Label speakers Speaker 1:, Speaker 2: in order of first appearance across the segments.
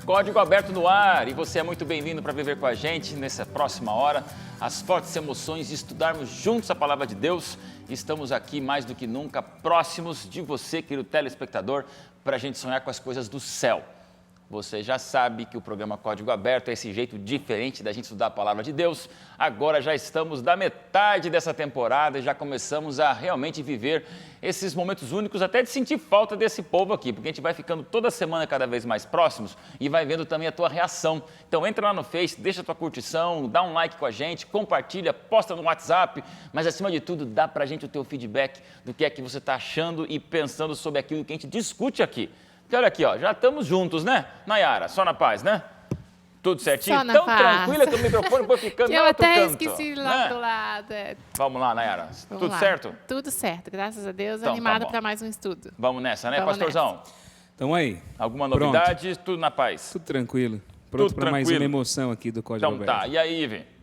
Speaker 1: Código Aberto no ar, e você é muito bem-vindo para viver com a gente nessa próxima hora as fortes emoções de estudarmos juntos a Palavra de Deus. Estamos aqui mais do que nunca próximos de você, querido telespectador, para a gente sonhar com as coisas do céu. Você já sabe que o programa Código Aberto é esse jeito diferente da gente estudar a Palavra de Deus. Agora já estamos da metade dessa temporada e já começamos a realmente viver esses momentos únicos, até de sentir falta desse povo aqui, porque a gente vai ficando toda semana cada vez mais próximos e vai vendo também a tua reação. Então entra lá no Face, deixa a tua curtição, dá um like com a gente, compartilha, posta no WhatsApp, mas acima de tudo dá pra gente o teu feedback do que é que você está achando e pensando sobre aquilo que a gente discute aqui. Porque olha aqui, ó, já estamos juntos, né, Nayara? Só na paz, né? Tudo certinho?
Speaker 2: Só na
Speaker 1: Tão
Speaker 2: paz.
Speaker 1: tranquila que o microfone foi ficando
Speaker 2: Que
Speaker 1: no
Speaker 2: eu
Speaker 1: outro
Speaker 2: até
Speaker 1: canto,
Speaker 2: esqueci lá
Speaker 1: né?
Speaker 2: do lado.
Speaker 1: Vamos lá, Nayara.
Speaker 2: Vamos
Speaker 1: Tudo
Speaker 2: lá.
Speaker 1: certo?
Speaker 2: Tudo certo, graças a Deus.
Speaker 1: Então, tá
Speaker 2: Animada
Speaker 1: bom.
Speaker 2: para mais um estudo.
Speaker 1: Vamos nessa, né,
Speaker 2: Vamos
Speaker 1: pastorzão?
Speaker 3: Então aí,
Speaker 1: Alguma
Speaker 3: Pronto.
Speaker 1: novidade? Tudo na paz?
Speaker 3: tudo tranquilo. Pronto
Speaker 1: Tudo
Speaker 3: para mais
Speaker 1: tranquilo.
Speaker 3: uma emoção aqui do Código
Speaker 1: Então
Speaker 3: Aberto.
Speaker 1: tá, e aí, Ive?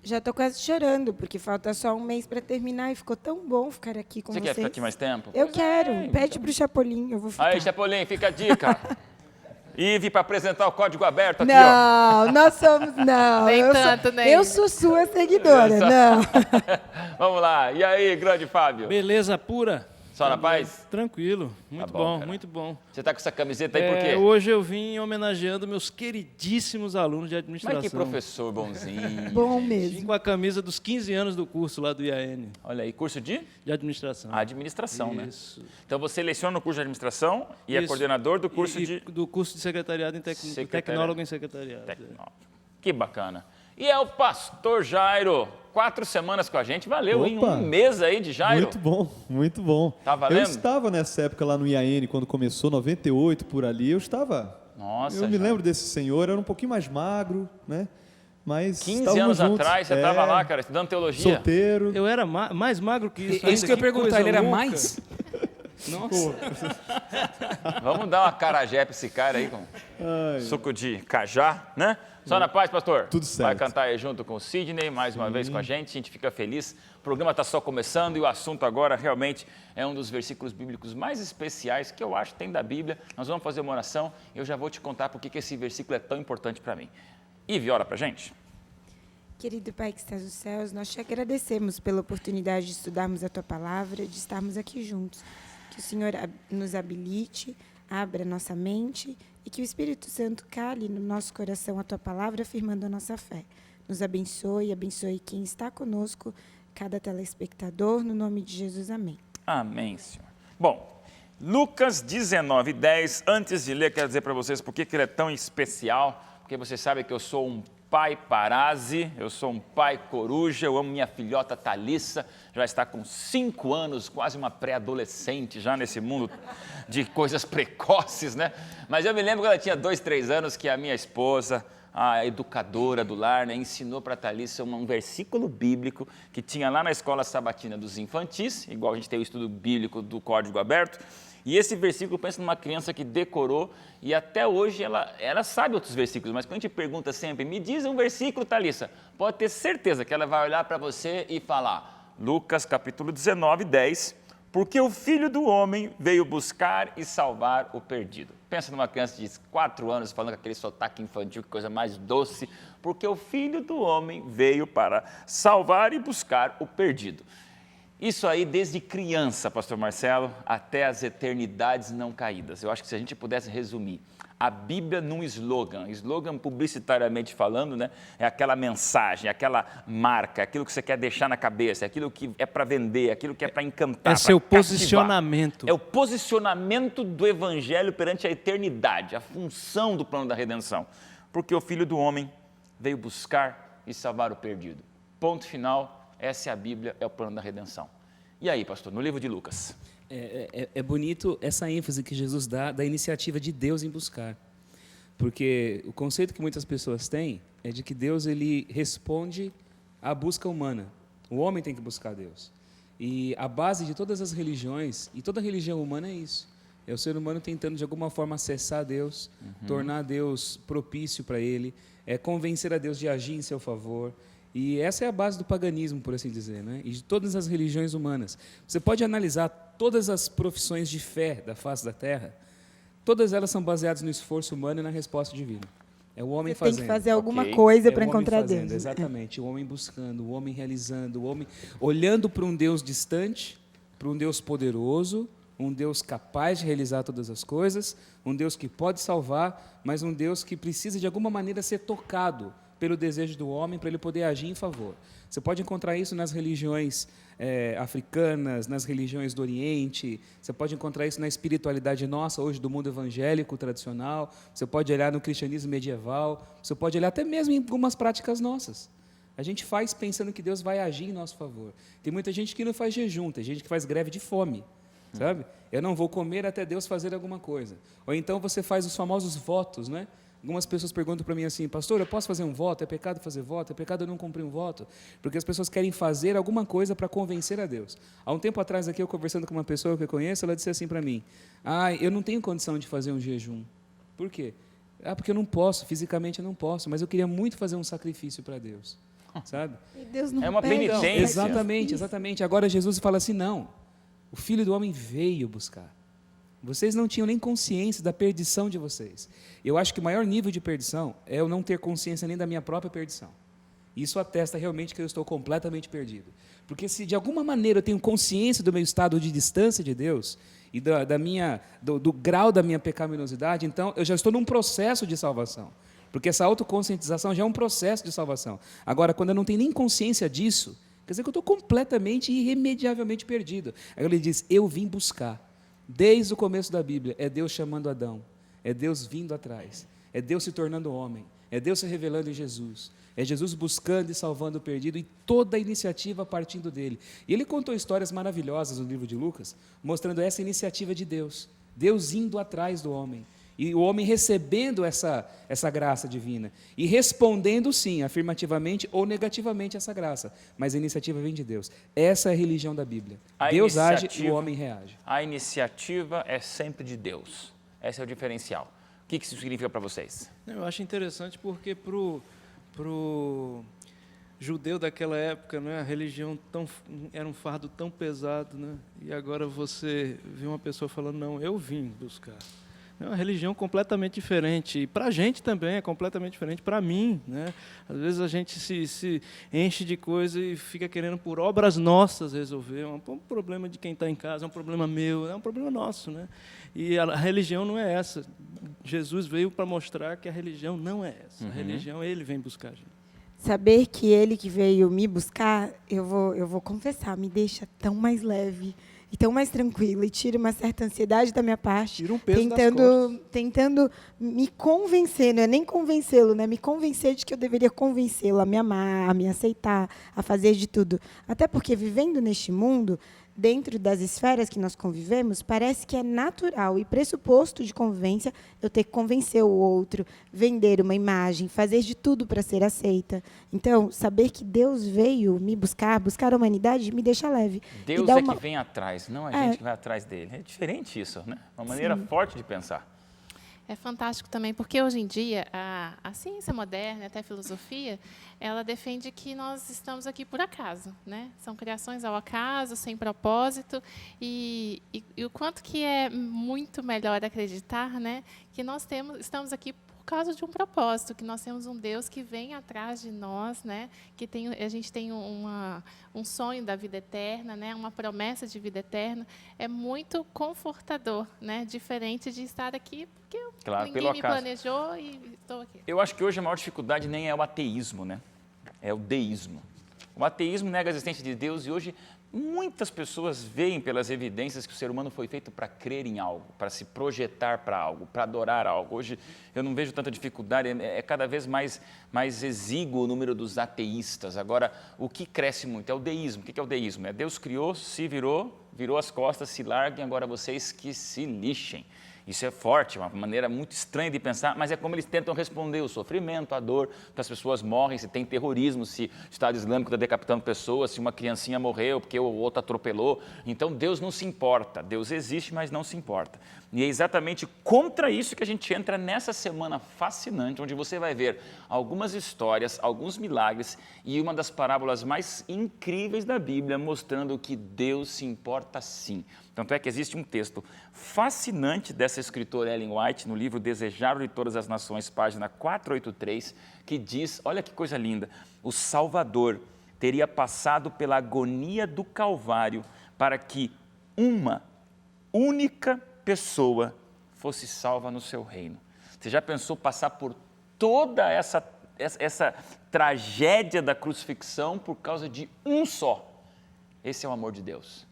Speaker 4: Já tô quase chorando, porque falta só um mês para terminar e ficou tão bom ficar aqui com
Speaker 1: Você
Speaker 4: vocês.
Speaker 1: quer ficar aqui mais tempo?
Speaker 4: Eu
Speaker 1: Pois
Speaker 4: quero.
Speaker 1: é,
Speaker 4: Pede pro Chapolin, eu vou ficar.
Speaker 1: Aí, Chapolin, fica a dica. Ive, para apresentar o Código Aberto aqui, ó.
Speaker 4: Não, nós somos. Não.
Speaker 2: Nem
Speaker 4: eu
Speaker 2: tanto,
Speaker 4: sou,
Speaker 2: nem.
Speaker 4: eu sou sua seguidora.
Speaker 1: Essa-
Speaker 4: Não.
Speaker 1: Vamos lá, e aí, grande Fábio?
Speaker 5: Beleza pura?
Speaker 1: Só na paz?
Speaker 5: Tranquilo, muito
Speaker 1: bom,
Speaker 5: bom,
Speaker 1: cara.
Speaker 5: muito bom.
Speaker 1: Você tá com essa camiseta aí por quê?
Speaker 5: Hoje eu vim homenageando meus queridíssimos alunos de administração.
Speaker 1: Mas que professor bonzinho.
Speaker 4: Bom
Speaker 5: Vim
Speaker 4: mesmo.
Speaker 5: com a camisa dos 15 anos do curso lá do IAN,
Speaker 1: Olha aí, curso de
Speaker 5: de administração.
Speaker 1: administração, né?
Speaker 5: Isso.
Speaker 1: Então você leciona o curso de administração e é
Speaker 5: Isso.
Speaker 1: coordenador do curso
Speaker 5: E
Speaker 1: de
Speaker 5: do curso de secretariado em
Speaker 1: Secretariado.
Speaker 5: tecnólogo em secretariado.
Speaker 1: tecnólogo. Que bacana. E é o pastor Jairo, 4 semanas com a gente, valeu, hein?
Speaker 6: Opa!
Speaker 1: Um mês aí de Jairo.
Speaker 6: Muito bom, muito bom.
Speaker 1: Tá valendo?
Speaker 6: Eu estava nessa época lá no IAN, quando começou, 98 por ali, eu estava.
Speaker 1: Nossa,
Speaker 6: eu me
Speaker 1: Jairo.
Speaker 6: lembro desse senhor, era um pouquinho mais magro, né? Mas
Speaker 1: 15
Speaker 6: estávamos
Speaker 1: anos
Speaker 6: juntos.
Speaker 1: atrás você estava lá, cara, estudando teologia.
Speaker 6: Solteiro.
Speaker 5: Eu era mais magro que isso.
Speaker 3: É isso
Speaker 5: ainda,
Speaker 3: que eu ia perguntar,
Speaker 5: coisa
Speaker 3: ele era
Speaker 5: louca.
Speaker 3: mais? Nossa,
Speaker 1: Vamos dar uma carajé pra esse cara aí com suco de cajá, né? Só na paz, pastor.
Speaker 6: Tudo certo.
Speaker 1: Vai cantar aí junto com o Sidney, mais uma vez com a gente fica feliz. O programa está só começando e o assunto agora realmente é um dos versículos bíblicos mais especiais que eu acho que tem da Bíblia. Nós vamos fazer uma oração e eu já vou te contar por que esse versículo é tão importante para mim. Ive, ora pra gente.
Speaker 4: Querido Pai que estás nos céus, nós te agradecemos pela oportunidade de estudarmos a Tua Palavra, de estarmos aqui juntos. Que o Senhor nos habilite, abra nossa mente e que o Espírito Santo cale no nosso coração a Tua Palavra, afirmando a nossa fé. Nos abençoe, abençoe quem está conosco, cada telespectador, no nome de Jesus, amém.
Speaker 1: Amém, Senhor. Bom, Lucas 19:10, antes de ler, quero dizer para vocês por que ele é tão especial, porque vocês sabem que eu sou um pai parase, eu sou um pai coruja, eu amo minha filhota Thalissa, já está com 5 anos, quase uma pré-adolescente já nesse mundo de coisas precoces, né? Mas eu me lembro quando ela tinha 2, 3 anos que a minha esposa, a educadora do lar, né, ensinou para a Thalissa um versículo bíblico que tinha lá na escola sabatina dos infantis, igual a gente tem o estudo bíblico do Código Aberto, e esse versículo, pensa numa criança que decorou e até hoje ela sabe outros versículos, mas quando a gente pergunta sempre, me diz um versículo, Thalissa, pode ter certeza que ela vai olhar para você e falar, Lucas capítulo 19:10, porque o Filho do Homem veio buscar e salvar o perdido. Pensa numa criança de 4 anos falando com aquele sotaque infantil, que coisa mais doce, porque o Filho do Homem veio para salvar e buscar o perdido. Isso aí desde criança, pastor Marcelo, até as eternidades não caídas. Eu acho que se a gente pudesse resumir a Bíblia num slogan publicitariamente falando, né, é aquela mensagem, aquela marca, aquilo que você quer deixar na cabeça, aquilo que é para vender, aquilo que é para encantar,
Speaker 5: É seu
Speaker 1: pra cativar.
Speaker 5: posicionamento.
Speaker 1: É o posicionamento do Evangelho perante a eternidade, a função do plano da redenção. Porque o Filho do Homem veio buscar e salvar o perdido. Ponto final. Essa é a Bíblia, é o plano da redenção. E aí, pastor, no livro de Lucas?
Speaker 3: é bonito essa ênfase que Jesus dá da iniciativa de Deus em buscar. Porque o conceito que muitas pessoas têm é de que Deus ele responde à busca humana. O homem tem que buscar Deus. E a base de todas as religiões, e toda religião humana é isso. É o ser humano tentando de alguma forma acessar Deus, tornar Deus propício para ele, convencer a Deus de agir em seu favor. E essa é a base do paganismo, por assim dizer, né? E de todas as religiões humanas. Você pode analisar todas as profissões de fé da face da Terra, Todas elas são baseadas no esforço humano e na resposta divina. É o homem
Speaker 4: Você tem
Speaker 3: fazendo.
Speaker 4: que fazer alguma
Speaker 1: Ok.
Speaker 4: coisa
Speaker 3: É
Speaker 4: para
Speaker 3: o homem
Speaker 4: encontrar
Speaker 3: fazendo,
Speaker 4: Deus.
Speaker 3: exatamente. O homem buscando, o homem realizando, o homem olhando para um Deus distante, para um Deus poderoso, um Deus capaz de realizar todas as coisas, um Deus que pode salvar, mas um Deus que precisa de alguma maneira ser tocado pelo desejo do homem para ele poder agir em favor. Você pode encontrar isso nas religiões africanas, nas religiões do Oriente, você pode encontrar isso na espiritualidade nossa, hoje do mundo evangélico tradicional, você pode olhar no cristianismo medieval, você pode olhar até mesmo em algumas práticas nossas. A gente faz pensando que Deus vai agir em nosso favor. Tem muita gente que não faz jejum, tem gente que faz greve de fome, sabe? Eu não vou comer até Deus fazer alguma coisa. Ou então você faz os famosos votos, né? Algumas pessoas perguntam para mim assim, pastor, eu posso fazer um voto? É pecado fazer voto? É pecado eu não cumprir um voto? Porque as pessoas querem fazer alguma coisa para convencer a Deus. Há um tempo atrás aqui, eu conversando com uma pessoa que eu conheço, ela disse assim para mim, eu não tenho condição de fazer um jejum. Por quê? Porque eu não posso, fisicamente eu não posso, mas eu queria muito fazer um sacrifício para Deus, sabe?
Speaker 4: E Deus não
Speaker 1: É uma
Speaker 4: pede.
Speaker 1: penitência.
Speaker 3: Exatamente, exatamente. Agora Jesus fala assim, não, o Filho do Homem veio buscar. Vocês não tinham nem consciência da perdição de vocês. Eu acho que o maior nível de perdição é eu não ter consciência nem da minha própria perdição. Isso atesta realmente que eu estou completamente perdido. Porque se de alguma maneira eu tenho consciência do meu estado de distância de Deus e do grau da minha pecaminosidade, então eu já estou num processo de salvação. Porque essa autoconscientização já é um processo de salvação. Agora, quando eu não tenho nem consciência disso, quer dizer que eu estou completamente e irremediavelmente perdido. Aí ele diz, eu vim buscar. Desde o começo da Bíblia, é Deus chamando Adão, é Deus vindo atrás, é Deus se tornando homem, é Deus se revelando em Jesus, é Jesus buscando e salvando o perdido e toda a iniciativa partindo dele. E ele contou histórias maravilhosas no livro de Lucas, mostrando essa iniciativa de Deus, Deus indo atrás do homem, e o homem recebendo essa graça divina, e respondendo sim, afirmativamente ou negativamente essa graça, mas a iniciativa vem de Deus. Essa é a religião da Bíblia. Deus age e o homem reage.
Speaker 1: A iniciativa é sempre de Deus. Esse é o diferencial. O que isso significa para vocês?
Speaker 5: Eu acho interessante porque pro judeu daquela época, né, a religião era um fardo tão pesado, né, e agora você vê uma pessoa falando, não, eu vim buscar. É uma religião completamente diferente. E para a gente também é completamente diferente. Para mim, né? Às vezes a gente se enche de coisa e fica querendo por obras nossas resolver. É um problema de quem está em casa, é um problema meu, é um problema nosso, né? E a religião não é essa. Jesus veio para mostrar que a religião não é essa. A religião, ele vem buscar a gente.
Speaker 4: Saber que ele que veio me buscar, eu vou confessar, me deixa tão mais leve e tão mais tranquila e tira uma certa ansiedade da minha parte,
Speaker 5: Tira um peso das costas.
Speaker 4: tentando me convencer, não é nem convencê-lo, né? Me convencer de que eu deveria convencê-lo a me amar, a me aceitar, a fazer de tudo. Até porque vivendo neste mundo, dentro das esferas que nós convivemos, parece que é natural e pressuposto de convivência eu ter que convencer o outro, vender uma imagem, fazer de tudo para ser aceita. Então, saber que Deus veio me buscar a humanidade, me deixa leve.
Speaker 1: Deus é que vem atrás, não a gente que vai atrás dele. É diferente isso, né? Uma maneira forte de pensar.
Speaker 2: É fantástico também, porque hoje em dia a ciência moderna, até a filosofia, ela defende que nós estamos aqui por acaso, né? São criações ao acaso, sem propósito, e o quanto que é muito melhor acreditar, né, que nós estamos aqui por causa de um propósito, que nós temos um Deus que vem atrás de nós, né, que a gente tem um sonho da vida eterna, né, uma promessa de vida eterna. É muito confortador, né, diferente de estar aqui porque ninguém me planejou e estou aqui.
Speaker 1: Eu acho que hoje a maior dificuldade nem é o ateísmo, né? É o deísmo. O ateísmo nega a existência de Deus e hoje muitas pessoas veem pelas evidências que o ser humano foi feito para crer em algo, para se projetar para algo, para adorar algo. Hoje eu não vejo tanta dificuldade, é cada vez mais exíguo o número dos ateístas. Agora, o que cresce muito é o deísmo. O que é o deísmo? É Deus criou, se virou as costas, se larguem, agora vocês que se lixem. Isso é forte, uma maneira muito estranha de pensar, mas é como eles tentam responder o sofrimento, a dor, que as pessoas morrem, se tem terrorismo, se o Estado Islâmico está decapitando pessoas, se uma criancinha morreu porque o outro atropelou. Então Deus não se importa, Deus existe, mas não se importa. E é exatamente contra isso que a gente entra nessa semana fascinante, onde você vai ver algumas histórias, alguns milagres e uma das parábolas mais incríveis da Bíblia, mostrando que Deus se importa sim. Tanto é que existe um texto fascinante dessa escritora Ellen White, no livro Desejável de Todas as Nações, página 483, que diz, olha que coisa linda, o Salvador teria passado pela agonia do Calvário para que uma única pessoa fosse salva no seu reino. Você já pensou passar por toda essa tragédia da crucifixão por causa de um só? Esse é o amor de Deus.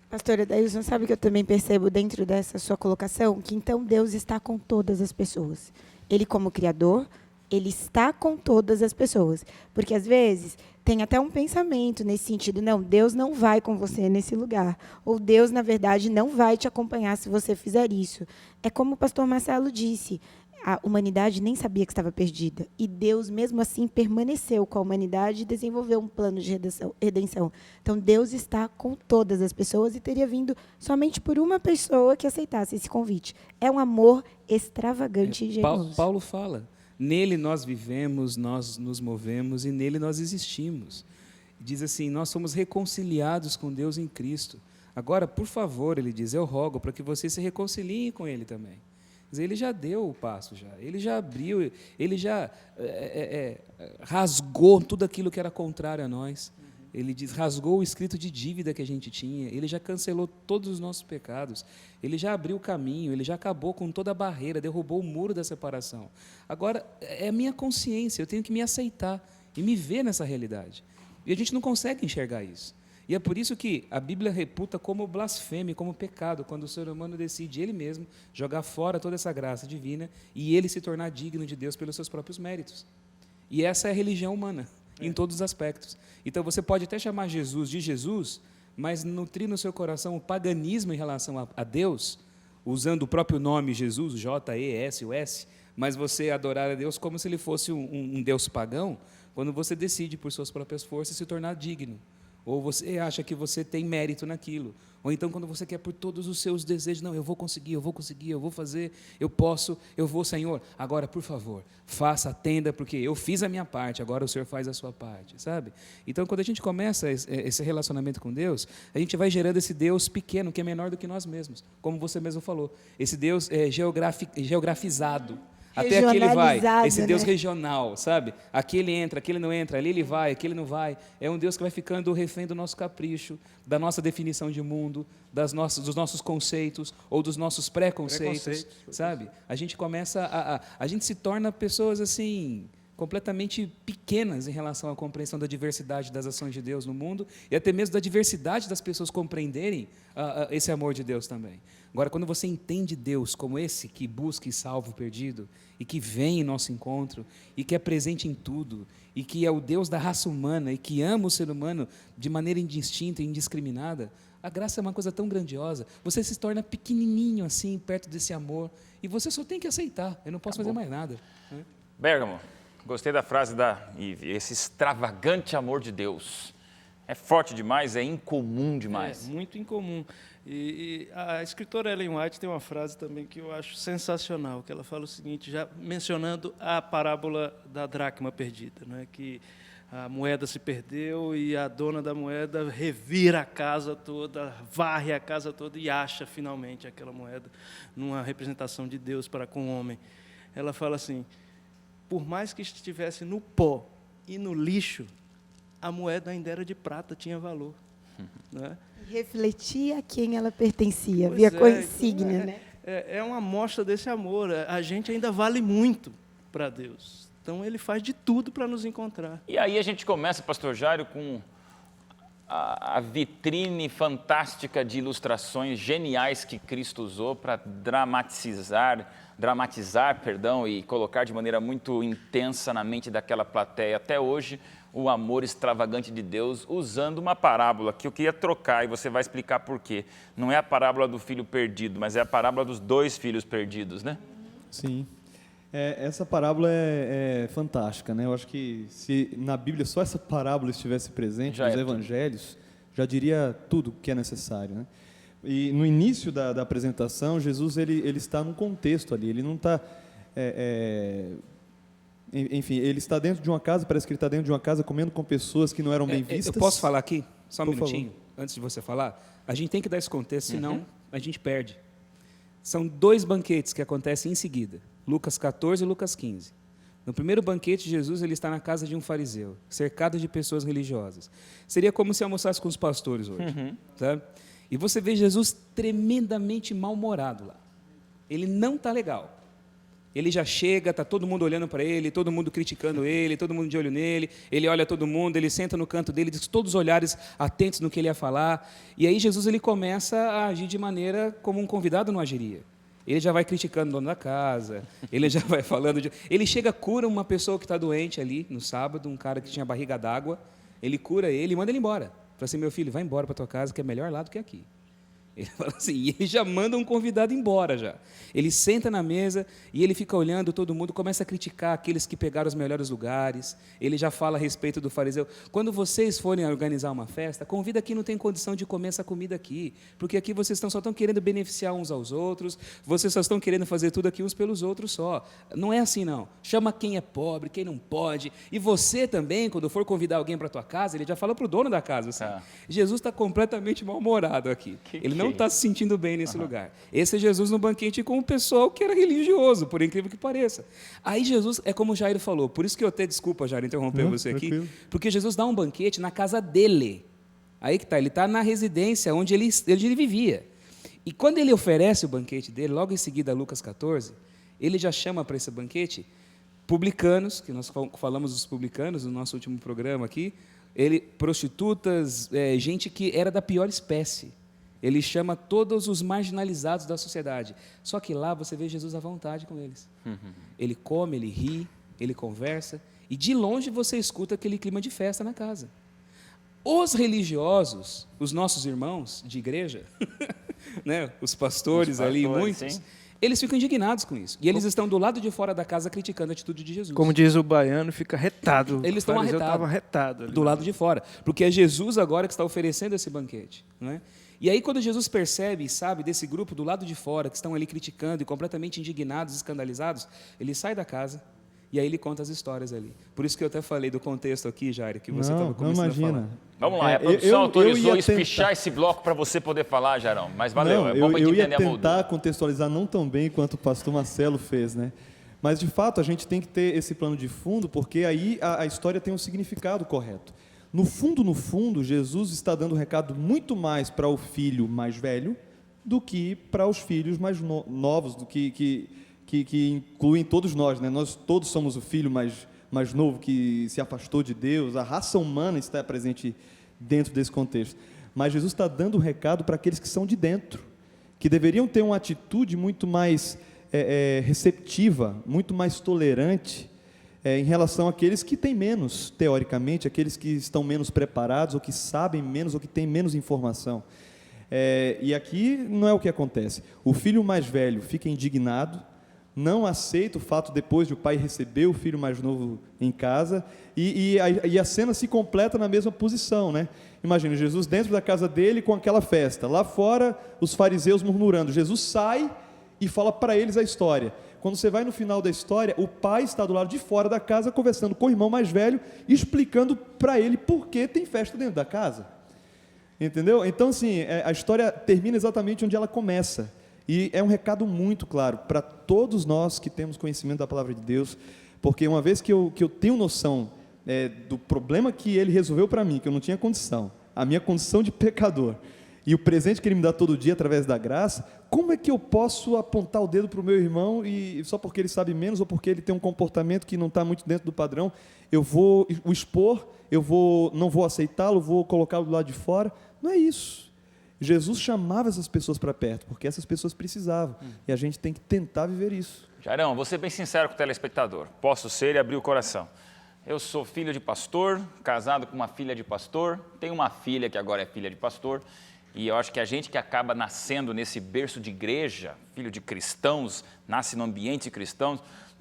Speaker 4: Pastora Dailson, sabe que eu também percebo dentro dessa sua colocação? Que então Deus está com todas as pessoas. Ele, como Criador, Ele está com todas as pessoas. Porque, às vezes, tem até um pensamento nesse sentido. Não, Deus não vai com você nesse lugar. Ou Deus, na verdade, não vai te acompanhar se você fizer isso. É como o pastor Marcelo disse. A humanidade nem sabia que estava perdida. E Deus, mesmo assim, permaneceu com a humanidade e desenvolveu um plano de redenção. Então, Deus está com todas as pessoas e teria vindo somente por uma pessoa que aceitasse esse convite. É um amor extravagante e generoso.
Speaker 3: Paulo fala, nele nós vivemos, nós nos movemos e nele nós existimos. Diz assim, nós somos reconciliados com Deus em Cristo. Agora, por favor, ele diz, eu rogo para que vocês se reconciliem com ele também. Ele já deu o passo, ele já abriu, ele já rasgou tudo aquilo que era contrário a nós. Ele rasgou o escrito de dívida que a gente tinha, ele já cancelou todos os nossos pecados, ele já abriu o caminho, ele já acabou com toda a barreira, derrubou o muro da separação. Agora, é a minha consciência, eu tenho que me aceitar e me ver nessa realidade. E a gente não consegue enxergar isso. E é por isso que a Bíblia reputa como blasfêmia, como pecado, quando o ser humano decide ele mesmo jogar fora toda essa graça divina e ele se tornar digno de Deus pelos seus próprios méritos. E essa é a religião humana, em todos os aspectos. Então você pode até chamar Jesus de Jesus, mas nutrir no seu coração o paganismo em relação a Deus, usando o próprio nome Jesus, J-E-S, o S, mas você adorar a Deus como se ele fosse um Deus pagão, quando você decide por suas próprias forças se tornar digno. Ou você acha que você tem mérito naquilo. Ou então, quando você quer por todos os seus desejos, não, eu vou conseguir, eu vou fazer, eu posso, eu vou, Senhor. Agora, por favor, faça, atenda, porque eu fiz a minha parte, agora o Senhor faz a sua parte, sabe? Então, quando a gente começa esse relacionamento com Deus, a gente vai gerando esse Deus pequeno, que é menor do que nós mesmos, como você mesmo falou. Esse Deus geografizado. Até aqui ele vai, esse Deus regional, sabe? Aqui ele entra, aqui ele não entra, ali ele vai, aqui ele não vai. É um Deus que vai ficando refém do nosso capricho, da nossa definição de mundo, dos nossos conceitos ou dos nossos preconceitos, sabe? A gente começa a gente se torna pessoas assim completamente pequenas em relação à compreensão da diversidade das ações de Deus no mundo e até mesmo da diversidade das pessoas compreenderem esse amor de Deus também. Agora, quando você entende Deus como esse que busca e salva o perdido, e que vem em nosso encontro, e que é presente em tudo, e que é o Deus da raça humana, e que ama o ser humano de maneira indistinta e indiscriminada, a graça é uma coisa tão grandiosa, você se torna pequenininho assim, perto desse amor, e você só tem que aceitar, eu não posso fazer mais nada.
Speaker 1: Bergamo, gostei da frase da Ive, esse extravagante amor de Deus. É forte demais, é incomum demais.
Speaker 5: É muito incomum. E a escritora Ellen White tem uma frase também que eu acho sensacional, que ela fala o seguinte, já mencionando a parábola da dracma perdida, né, que a moeda se perdeu e a dona da moeda revira a casa toda, varre a casa toda e acha finalmente aquela moeda numa representação de Deus para com o homem. Ela fala assim, por mais que estivesse no pó e no lixo, a moeda ainda era de prata, tinha valor. Né?
Speaker 4: Refletia a quem ela pertencia,
Speaker 5: Pois
Speaker 4: via
Speaker 5: é,
Speaker 4: consigna, né?
Speaker 5: É uma amostra desse amor. A gente ainda vale muito para Deus. Então, Ele faz de tudo para nos encontrar.
Speaker 1: E aí a gente começa, pastor Jário, com a vitrine fantástica de ilustrações geniais que Cristo usou para dramatizar, e colocar de maneira muito intensa na mente daquela plateia. Até hoje, o amor extravagante de Deus, usando uma parábola que eu queria trocar, e você vai explicar por quê. Não é a parábola do filho perdido, mas é a parábola dos 2 filhos perdidos, né?
Speaker 6: Sim. Essa parábola é fantástica, né? Eu acho que se na Bíblia só essa parábola estivesse presente, nos evangelhos, já diria tudo o que é necessário, né? E no início da apresentação, Jesus ele está num contexto ali, ele não está... Enfim, ele está dentro de uma casa, parece que ele está dentro de uma casa comendo com pessoas que não eram bem vistas.
Speaker 3: Eu posso falar aqui? Só um
Speaker 6: Por
Speaker 3: minutinho.
Speaker 6: favor.
Speaker 3: antes de você falar, a gente tem que dar esse contexto, senão a gente perde. São 2 banquetes que acontecem em seguida, Lucas 14 e Lucas 15. No primeiro banquete, Jesus ele está na casa de um fariseu, cercado de pessoas religiosas. Seria como se almoçasse com os pastores hoje. Tá? E você vê Jesus tremendamente mal-humorado lá. Ele não está legal. Ele já chega, está todo mundo olhando para ele, todo mundo criticando ele, todo mundo de olho nele, ele olha todo mundo, ele senta no canto dele, diz todos os olhares atentos no que ele ia falar. E aí Jesus ele começa a agir de maneira como um convidado não agiria. Ele já vai criticando o dono da casa, ele já vai falando Ele chega, cura uma pessoa que está doente ali no sábado, um cara que tinha barriga d'água, ele cura ele e manda ele embora. Fala assim, meu filho, vai embora para tua casa que é melhor lá do que aqui. Ele fala assim, e ele já manda um convidado embora já. Ele senta na mesa e ele fica olhando todo mundo, começa a criticar aqueles que pegaram os melhores lugares. Ele já fala a respeito do fariseu. Quando vocês forem organizar uma festa, convida quem não tem condição de comer essa comida aqui, porque aqui vocês só estão querendo beneficiar uns aos outros, vocês só estão querendo fazer tudo aqui uns pelos outros só. Não é assim não. Chama quem é pobre, quem não pode. E você também, quando for convidar alguém para a tua casa, ele já fala para o dono da casa assim, Jesus está completamente mal-humorado aqui. Ele não está se sentindo bem nesse lugar. Esse é Jesus no banquete com o pessoal que era religioso, por incrível que pareça. Aí Jesus, é como o Jairo falou, por isso que eu até, desculpa, Jairo, interromper você aqui, porque Jesus dá um banquete na casa dele. Aí que está, ele está na residência onde ele vivia. E quando ele oferece o banquete dele, logo em seguida, Lucas 14, ele já chama para esse banquete publicanos, que nós falamos dos publicanos no nosso último programa aqui, prostitutas, gente que era da pior espécie. Ele chama todos os marginalizados da sociedade. Só que lá você vê Jesus à vontade com eles. Ele come, ele ri, ele conversa, e de longe você escuta aquele clima de festa na casa. Os religiosos, os nossos irmãos de igreja, né, os pastores ali, muitos, eles ficam indignados com isso. E eles estão do lado de fora da casa criticando a atitude de Jesus.
Speaker 5: Como diz o baiano, fica retado.
Speaker 3: Eles estão
Speaker 5: arretados
Speaker 3: do lado de fora, porque é Jesus agora que está oferecendo esse banquete, não é? E aí, quando Jesus percebe e sabe desse grupo do lado de fora, que estão ali criticando e completamente indignados, escandalizados, ele sai da casa e aí ele conta as histórias ali. Por isso que eu até falei do contexto aqui, Jair, que você estava começando a falar.
Speaker 1: Vamos lá, a produção autorizou espichar esse bloco para você poder falar, Jairão, mas valeu, é bom para a gente entender a moldura.
Speaker 6: Eu ia tentar contextualizar não tão bem quanto o pastor Marcelo fez, né? Mas, de fato, a gente tem que ter esse plano de fundo, porque aí a história tem um significado correto. No fundo, Jesus está dando um recado muito mais para o filho mais velho do que para os filhos mais novos, do que incluem todos nós, né? Nós todos somos o filho mais novo que se afastou de Deus, a raça humana está presente dentro desse contexto. Mas Jesus está dando um recado para aqueles que são de dentro, que deveriam ter uma atitude muito mais receptiva, muito mais tolerante, em relação àqueles que têm menos, teoricamente, aqueles que estão menos preparados, ou que sabem menos, ou que têm menos informação. E aqui não é o que acontece. O filho mais velho fica indignado, não aceita o fato depois de o pai receber o filho mais novo em casa, e a cena se completa na mesma posição, né? Imagina, Jesus dentro da casa dele com aquela festa, lá fora os fariseus murmurando, Jesus sai e fala para eles a história. Quando você vai no final da história, o pai está do lado de fora da casa conversando com o irmão mais velho, explicando para ele por que tem festa dentro da casa. Entendeu? Então, assim, a história termina exatamente onde ela começa. E é um recado muito claro para todos nós que temos conhecimento da palavra de Deus, porque uma vez que eu tenho noção do problema que ele resolveu para mim, que eu não tinha condição, a minha condição de pecador, e o presente que ele me dá todo dia através da graça, como é que eu posso apontar o dedo para o meu irmão e só porque ele sabe menos ou porque ele tem um comportamento que não está muito dentro do padrão, eu vou o expor, não vou aceitá-lo, vou colocá-lo do lado de fora? Não é isso. Jesus chamava essas pessoas para perto, porque essas pessoas precisavam. E a gente tem que tentar viver isso.
Speaker 1: Jairão, vou ser bem sincero com o telespectador. Posso ser e abrir o coração. Eu sou filho de pastor, casado com uma filha de pastor, tenho uma filha que agora é filha de pastor, e eu acho que a gente que acaba nascendo nesse berço de igreja, filho de cristãos, nasce no ambiente de cristãos,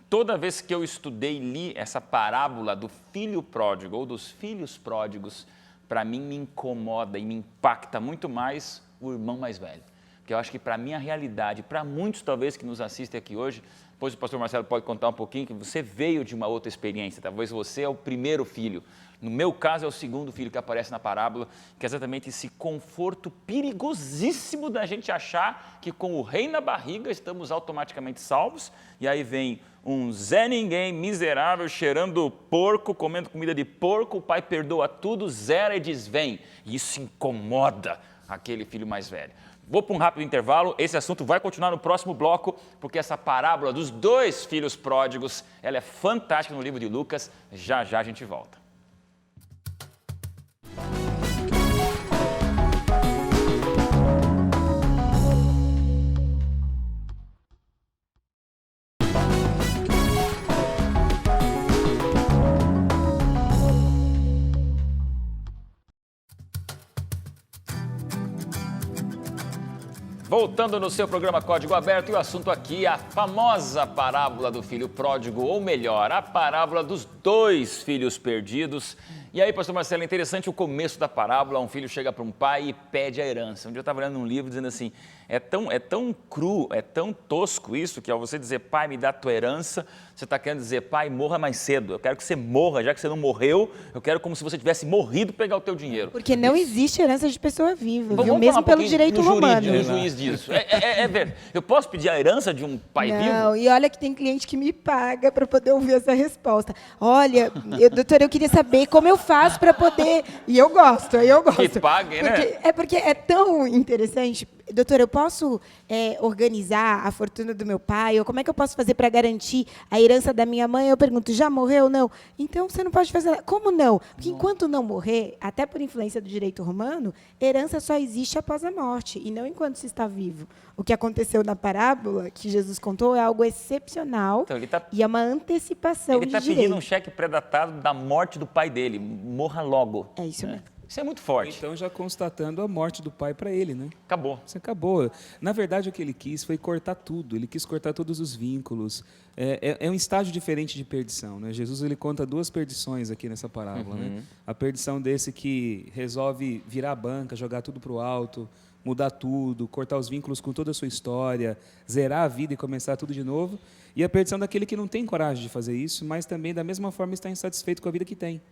Speaker 1: toda vez que eu estudei e li essa parábola do filho pródigo ou dos filhos pródigos, para mim me incomoda e me impacta muito mais o irmão mais velho. Porque eu acho que para a minha realidade, para muitos talvez que nos assistem aqui hoje, depois o pastor Marcelo pode contar um pouquinho que você veio de uma outra experiência, talvez você é o primeiro filho. No meu caso é o segundo filho que aparece na parábola, que é exatamente esse conforto perigosíssimo da gente achar que com o rei na barriga estamos automaticamente salvos, e aí vem um Zé Ninguém, miserável, cheirando porco, comendo comida de porco, o pai perdoa tudo, zera e diz vem, e isso incomoda aquele filho mais velho. Vou para um rápido intervalo, esse assunto vai continuar no próximo bloco, porque essa parábola dos 2 filhos pródigos, ela é fantástica no livro de Lucas, já já a gente volta. Voltando no seu programa Código Aberto, e o assunto aqui é a famosa parábola do filho pródigo, ou melhor, a parábola dos 2 filhos perdidos. E aí, pastor Marcelo, é interessante o começo da parábola, um filho chega para um pai e pede a herança. Um dia eu estava lendo um livro dizendo assim, é tão cru, é tão tosco isso, que ao você dizer, pai, me dá a tua herança, você está querendo dizer, pai, morra mais cedo, eu quero que você morra, já que você não morreu, eu quero como se você tivesse morrido pegar o teu dinheiro.
Speaker 4: Porque não existe herança de pessoa viva,
Speaker 1: Vamos
Speaker 4: viu? Mesmo pelo direito romano.
Speaker 1: No juiz disso. É verdade. Eu posso pedir a herança de um pai vivo?
Speaker 4: Não, e olha que tem cliente que me paga para poder ouvir essa resposta. Olha, doutora, eu queria saber como eu faço para poder... E eu gosto.
Speaker 1: Que paguem, né?
Speaker 4: Porque é tão interessante. Doutora, eu posso organizar a fortuna do meu pai? Ou como é que eu posso fazer para garantir a herança da minha mãe? Eu pergunto, já morreu? Não. Então, você não pode fazer nada. Como não? Porque enquanto não morrer, até por influência do direito romano, herança só existe após a morte, e não enquanto se está vivo. O que aconteceu na parábola que Jesus contou é algo excepcional,
Speaker 1: então,
Speaker 4: e é uma antecipação de direito.
Speaker 1: Ele está pedindo um cheque pré-datado da morte do pai dele. Morra logo.
Speaker 4: É isso mesmo.
Speaker 1: Isso é muito forte.
Speaker 3: Então, já constatando a morte do pai para ele, né?
Speaker 1: Acabou.
Speaker 3: Isso acabou. Na verdade, o que ele quis foi cortar tudo. Ele quis cortar todos os vínculos. É um estágio diferente de perdição, né? Jesus ele conta 2 perdições aqui nessa parábola, né? A perdição desse que resolve virar a banca, jogar tudo para o alto, mudar tudo, cortar os vínculos com toda a sua história, zerar a vida e começar tudo de novo. E a perdição daquele que não tem coragem de fazer isso, mas também, da mesma forma, está insatisfeito com a vida que tem,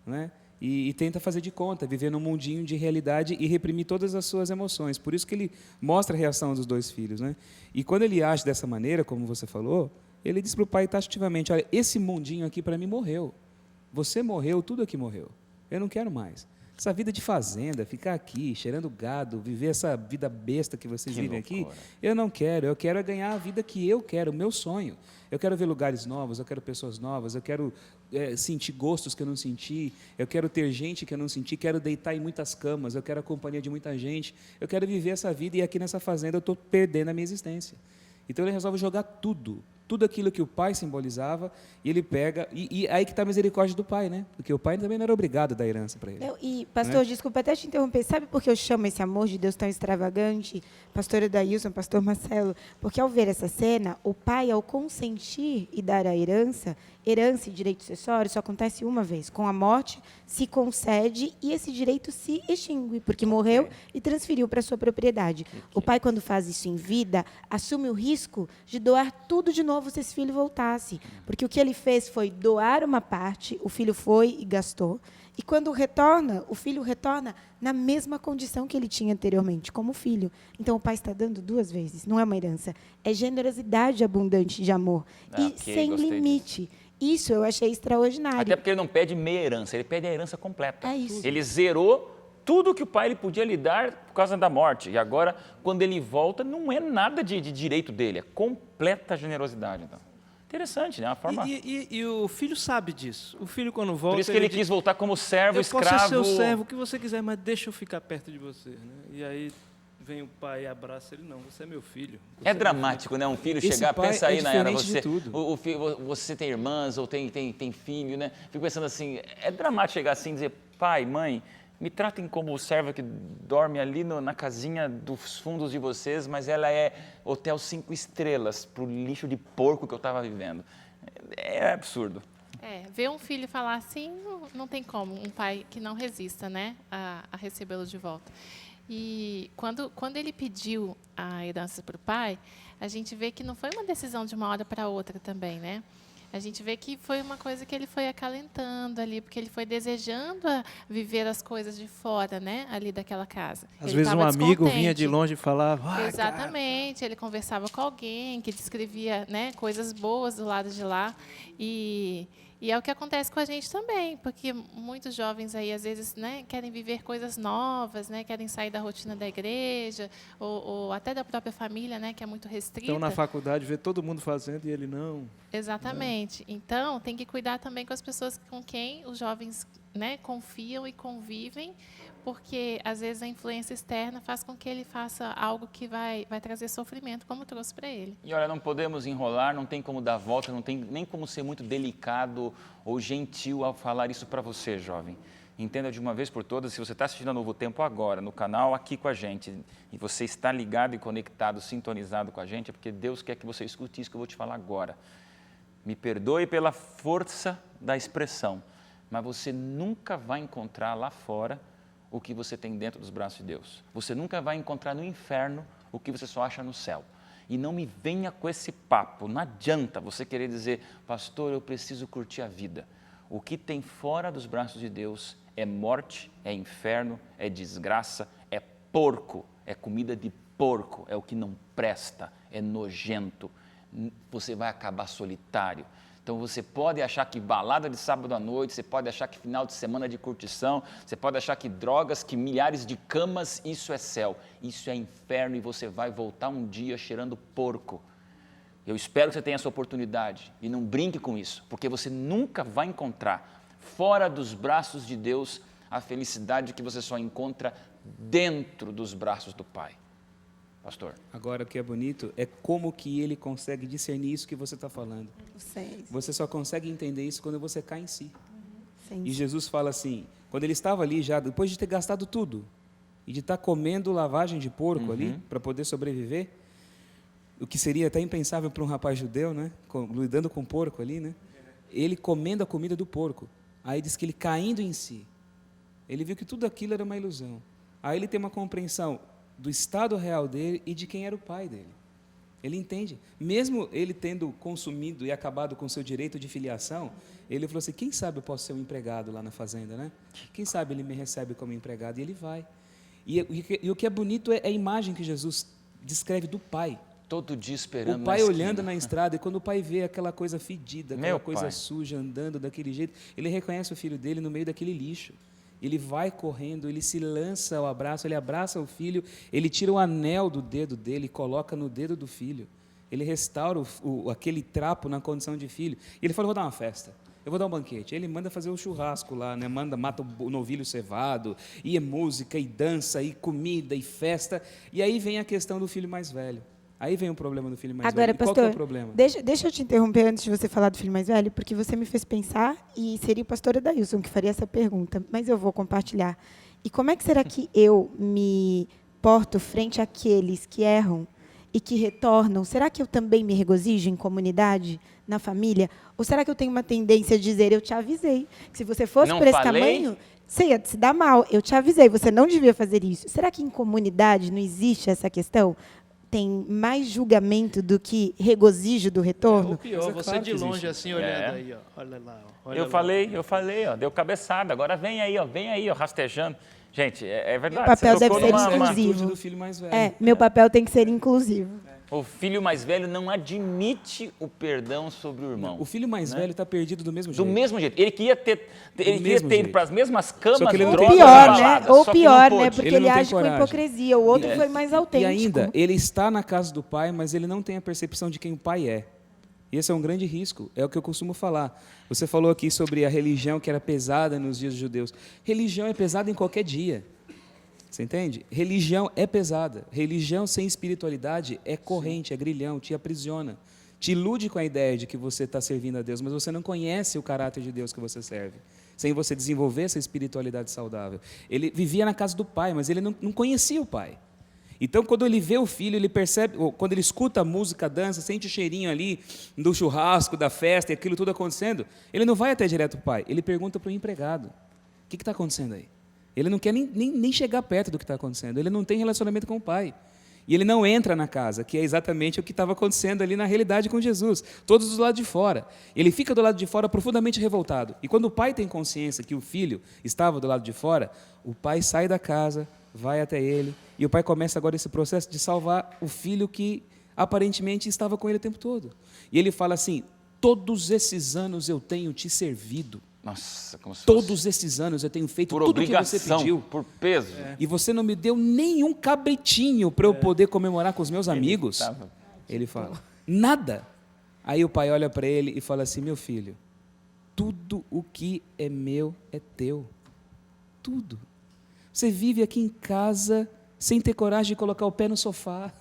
Speaker 3: né? E tenta fazer de conta, viver num mundinho de realidade e reprimir todas as suas emoções. Por isso que ele mostra a reação dos 2 filhos, né? E quando ele age dessa maneira, como você falou, ele diz para o pai taxativamente, olha, esse mundinho aqui para mim morreu. Você morreu, tudo aqui morreu. Eu não quero mais. Essa vida de fazenda, ficar aqui, cheirando gado, viver essa vida besta que vocês vivem aqui, eu não quero. Eu quero ganhar a vida que eu quero, o meu sonho. Eu quero ver lugares novos, eu quero pessoas novas, eu quero sentir gostos que eu não senti, eu quero ter gente que eu não senti, quero deitar em muitas camas, eu quero a companhia de muita gente, eu quero viver essa vida e aqui nessa fazenda eu estou perdendo a minha existência. Então ele resolve jogar tudo aquilo que o pai simbolizava, e ele pega, e aí que está a misericórdia do pai, né? Porque o pai também não era obrigado a dar herança para ele.
Speaker 4: E, pastor, né? Desculpa até te interromper, sabe por que eu chamo esse amor de Deus tão extravagante, pastor Edailson, pastor Marcelo? Porque ao ver essa cena, o pai, ao consentir e dar a herança e direito sucessório só acontece uma vez. Com a morte, se concede e esse direito se extingue, porque morreu e transferiu para a sua propriedade. O pai, quando faz isso em vida, assume o risco de doar tudo de novo se esse filho voltasse. Porque o que ele fez foi doar uma parte, o filho foi e gastou, e quando retorna, o filho retorna na mesma condição que ele tinha anteriormente, como filho. Então, o pai está dando 2 vezes, não é uma herança, é generosidade abundante de amor, e sem limite. Isso eu achei extraordinário.
Speaker 1: Até porque ele não pede meia herança, ele pede a herança completa.
Speaker 4: É isso.
Speaker 1: Ele zerou tudo que o pai ele podia lhe dar por causa da morte. E agora, quando ele volta, não é nada de direito dele, é completa generosidade. Então. Interessante, né? Uma forma...
Speaker 5: E o filho sabe disso. O filho, quando volta...
Speaker 1: Por isso que ele quis voltar como servo, escravo...
Speaker 5: Eu posso ser o servo, o que você quiser, mas deixa eu ficar perto de você. Né? E aí... vem o pai e abraça ele, não, você é meu filho.
Speaker 1: É dramático, né? Um filho chegar, pensa aí, Nayara, você tem irmãs ou tem filho, né? Fico pensando assim, é dramático chegar assim e dizer, pai, mãe, me tratem como o servo que dorme ali na casinha dos fundos de vocês, mas ela é hotel 5 estrelas pro lixo de porco que eu estava vivendo. É absurdo.
Speaker 2: Ver um filho falar assim, não tem como, um pai que não resista, né, a recebê-lo de volta. E quando ele pediu a herança para o pai, a gente vê que não foi uma decisão de uma hora para outra também, né? A gente vê que foi uma coisa que ele foi acalentando ali, porque ele foi desejando viver as coisas de fora, né, ali daquela casa.
Speaker 5: Às
Speaker 2: Ele
Speaker 5: vezes um
Speaker 2: estava
Speaker 5: amigo vinha
Speaker 2: descontente.
Speaker 5: de longe e falava...
Speaker 2: Exatamente, ele conversava com alguém que descrevia, né, coisas boas do lado de lá. E é o que acontece com a gente também, porque muitos jovens aí, às vezes, né, querem viver coisas novas, né, querem sair da rotina da igreja, ou até da própria família, né, que é muito restrita.
Speaker 5: Então, na faculdade, vê todo mundo fazendo e ele não.
Speaker 2: Exatamente. Então, tem que cuidar também com as pessoas com quem os jovens, né, confiam e convivem, porque, às vezes, a influência externa faz com que ele faça algo que vai trazer sofrimento, como trouxe para ele.
Speaker 1: E olha, não podemos enrolar, não tem como dar volta, não tem nem como ser muito delicado ou gentil ao falar isso para você, jovem. Entenda de uma vez por todas, se você está assistindo a Novo Tempo agora, no canal aqui com a gente, e você está ligado e conectado, sintonizado com a gente, é porque Deus quer que você escute isso que eu vou te falar agora. Me perdoe pela força da expressão, mas você nunca vai encontrar lá fora o que você tem dentro dos braços de Deus. Você nunca vai encontrar no inferno o que você só acha no céu. E não me venha com esse papo, não adianta você querer dizer, pastor, eu preciso curtir a vida. O que tem fora dos braços de Deus é morte, é inferno, é desgraça, é porco, é comida de porco, é o que não presta, é nojento. Você vai acabar solitário. Então, você pode achar que balada de sábado à noite, você pode achar que final de semana de curtição, você pode achar que drogas, que milhares de camas, isso é céu, isso é inferno e você vai voltar um dia cheirando porco. Eu espero que você tenha essa oportunidade e não brinque com isso, porque você nunca vai encontrar, fora dos braços de Deus, a felicidade que você só encontra dentro dos braços do Pai. Pastor.
Speaker 3: Agora, o que é bonito é como que ele consegue discernir isso que você está falando. Você só consegue entender isso quando você cai em si. E Jesus fala assim, quando ele estava ali já, depois de ter gastado tudo, e de estar comendo lavagem de porco ali, para poder sobreviver, o que seria até impensável para um rapaz judeu, né? Lidando com porco ali, né? Ele comendo a comida do porco. Aí diz que ele caindo em si, ele viu que tudo aquilo era uma ilusão. Aí ele tem uma compreensão do estado real dele e de quem era o pai dele. Ele entende. Mesmo ele tendo consumido e acabado com seu direito de filiação, ele falou assim, quem sabe eu posso ser um empregado lá na fazenda, né? Quem sabe ele me recebe como empregado, e ele vai. E o que é bonito é a imagem que Jesus descreve do pai.
Speaker 1: Todo dia esperando.
Speaker 3: O pai olhando na estrada, e quando o pai vê aquela coisa fedida, aquela coisa suja, andando daquele jeito, ele reconhece o filho dele no meio daquele lixo. Ele vai correndo, ele se lança ao abraço, ele abraça o filho, ele tira o anel do dedo dele e coloca no dedo do filho. Ele restaura aquele trapo na condição de filho. E ele fala, vou dar uma festa, eu vou dar um banquete. Ele manda fazer o churrasco lá, né? Mata o novilho cevado, e é música, e dança, e comida, e festa. E aí vem a questão do filho mais velho. Aí vem o problema do filho mais velho.
Speaker 4: Agora, pastor,
Speaker 3: qual que é o problema?
Speaker 4: Deixa eu te interromper antes de você falar do filho mais velho, porque você me fez pensar, e seria o pastor Adailson que faria essa pergunta, mas eu vou compartilhar. E como é que será que eu me porto frente àqueles que erram e que retornam? Será que eu também me regozijo em comunidade, na família? Ou será que eu tenho uma tendência a dizer, eu te avisei, que se você fosse por esse tamanho, você ia se dar mal, eu te avisei, você não devia fazer isso. Será que em comunidade não existe essa questão? Tem mais julgamento do que regozijo do retorno?
Speaker 5: Ou pior, você
Speaker 3: claro
Speaker 5: de longe assim, olhando aí, ó, olha lá. Olha
Speaker 1: Eu falei, ó, deu cabeçada, agora vem aí, ó, rastejando. Gente, é verdade.
Speaker 4: Meu papel
Speaker 1: você
Speaker 4: deve ser inclusivo.
Speaker 3: Do filho mais velho.
Speaker 4: Meu papel tem que ser inclusivo.
Speaker 1: O filho mais velho não admite o perdão sobre o irmão.
Speaker 3: O filho mais velho está perdido do mesmo jeito.
Speaker 1: Do mesmo jeito. Ele queria ter ido para as mesmas camas,
Speaker 3: Só que ele não
Speaker 1: drogas,
Speaker 3: tem
Speaker 4: Pior,
Speaker 3: coragem.
Speaker 4: né?
Speaker 1: baladas,
Speaker 4: Ou
Speaker 1: só que
Speaker 4: pior,
Speaker 1: não
Speaker 4: né?
Speaker 1: pôde.
Speaker 4: Porque
Speaker 3: Ele
Speaker 4: ele
Speaker 3: não tem
Speaker 4: age com
Speaker 3: coragem.
Speaker 4: hipocrisia. O outro foi mais autêntico.
Speaker 3: E ainda, ele está na casa do pai, mas ele não tem a percepção de quem o pai é. E esse é um grande risco, é o que eu costumo falar. Você falou aqui sobre a religião que era pesada nos dias dos judeus. Religião é pesada em qualquer dia. Você entende? Religião é pesada. Religião sem espiritualidade é corrente, é grilhão, te aprisiona. Te ilude com a ideia de que você está servindo a Deus, mas você não conhece o caráter de Deus que você serve. Sem você desenvolver essa espiritualidade saudável. Ele vivia na casa do pai, mas ele não conhecia o pai. Então, quando ele vê o filho, ele percebe, quando ele escuta a música, a dança, sente o cheirinho ali do churrasco, da festa, e aquilo tudo acontecendo, ele não vai até direto para o pai, ele pergunta para o empregado, o que está acontecendo aí? Ele não quer nem chegar perto do que está acontecendo. Ele não tem relacionamento com o pai. E ele não entra na casa, que é exatamente o que estava acontecendo ali na realidade com Jesus. Todos do lado de fora. Ele fica do lado de fora profundamente revoltado. E quando o pai tem consciência que o filho estava do lado de fora, o pai sai da casa, vai até ele, e o pai começa agora esse processo de salvar o filho que aparentemente estava com ele o tempo todo. E ele fala assim: todos esses anos eu tenho te servido.
Speaker 1: Nossa, como se
Speaker 3: Todos esses anos eu tenho feito tudo o que você pediu.
Speaker 1: Por peso.
Speaker 3: E você não me deu nenhum cabritinho para eu poder comemorar com os meus amigos. Ele fala, nada. Aí o pai olha para ele e fala assim: meu filho, tudo o que é meu é teu. Tudo. Você vive aqui em casa sem ter coragem de colocar o pé no sofá.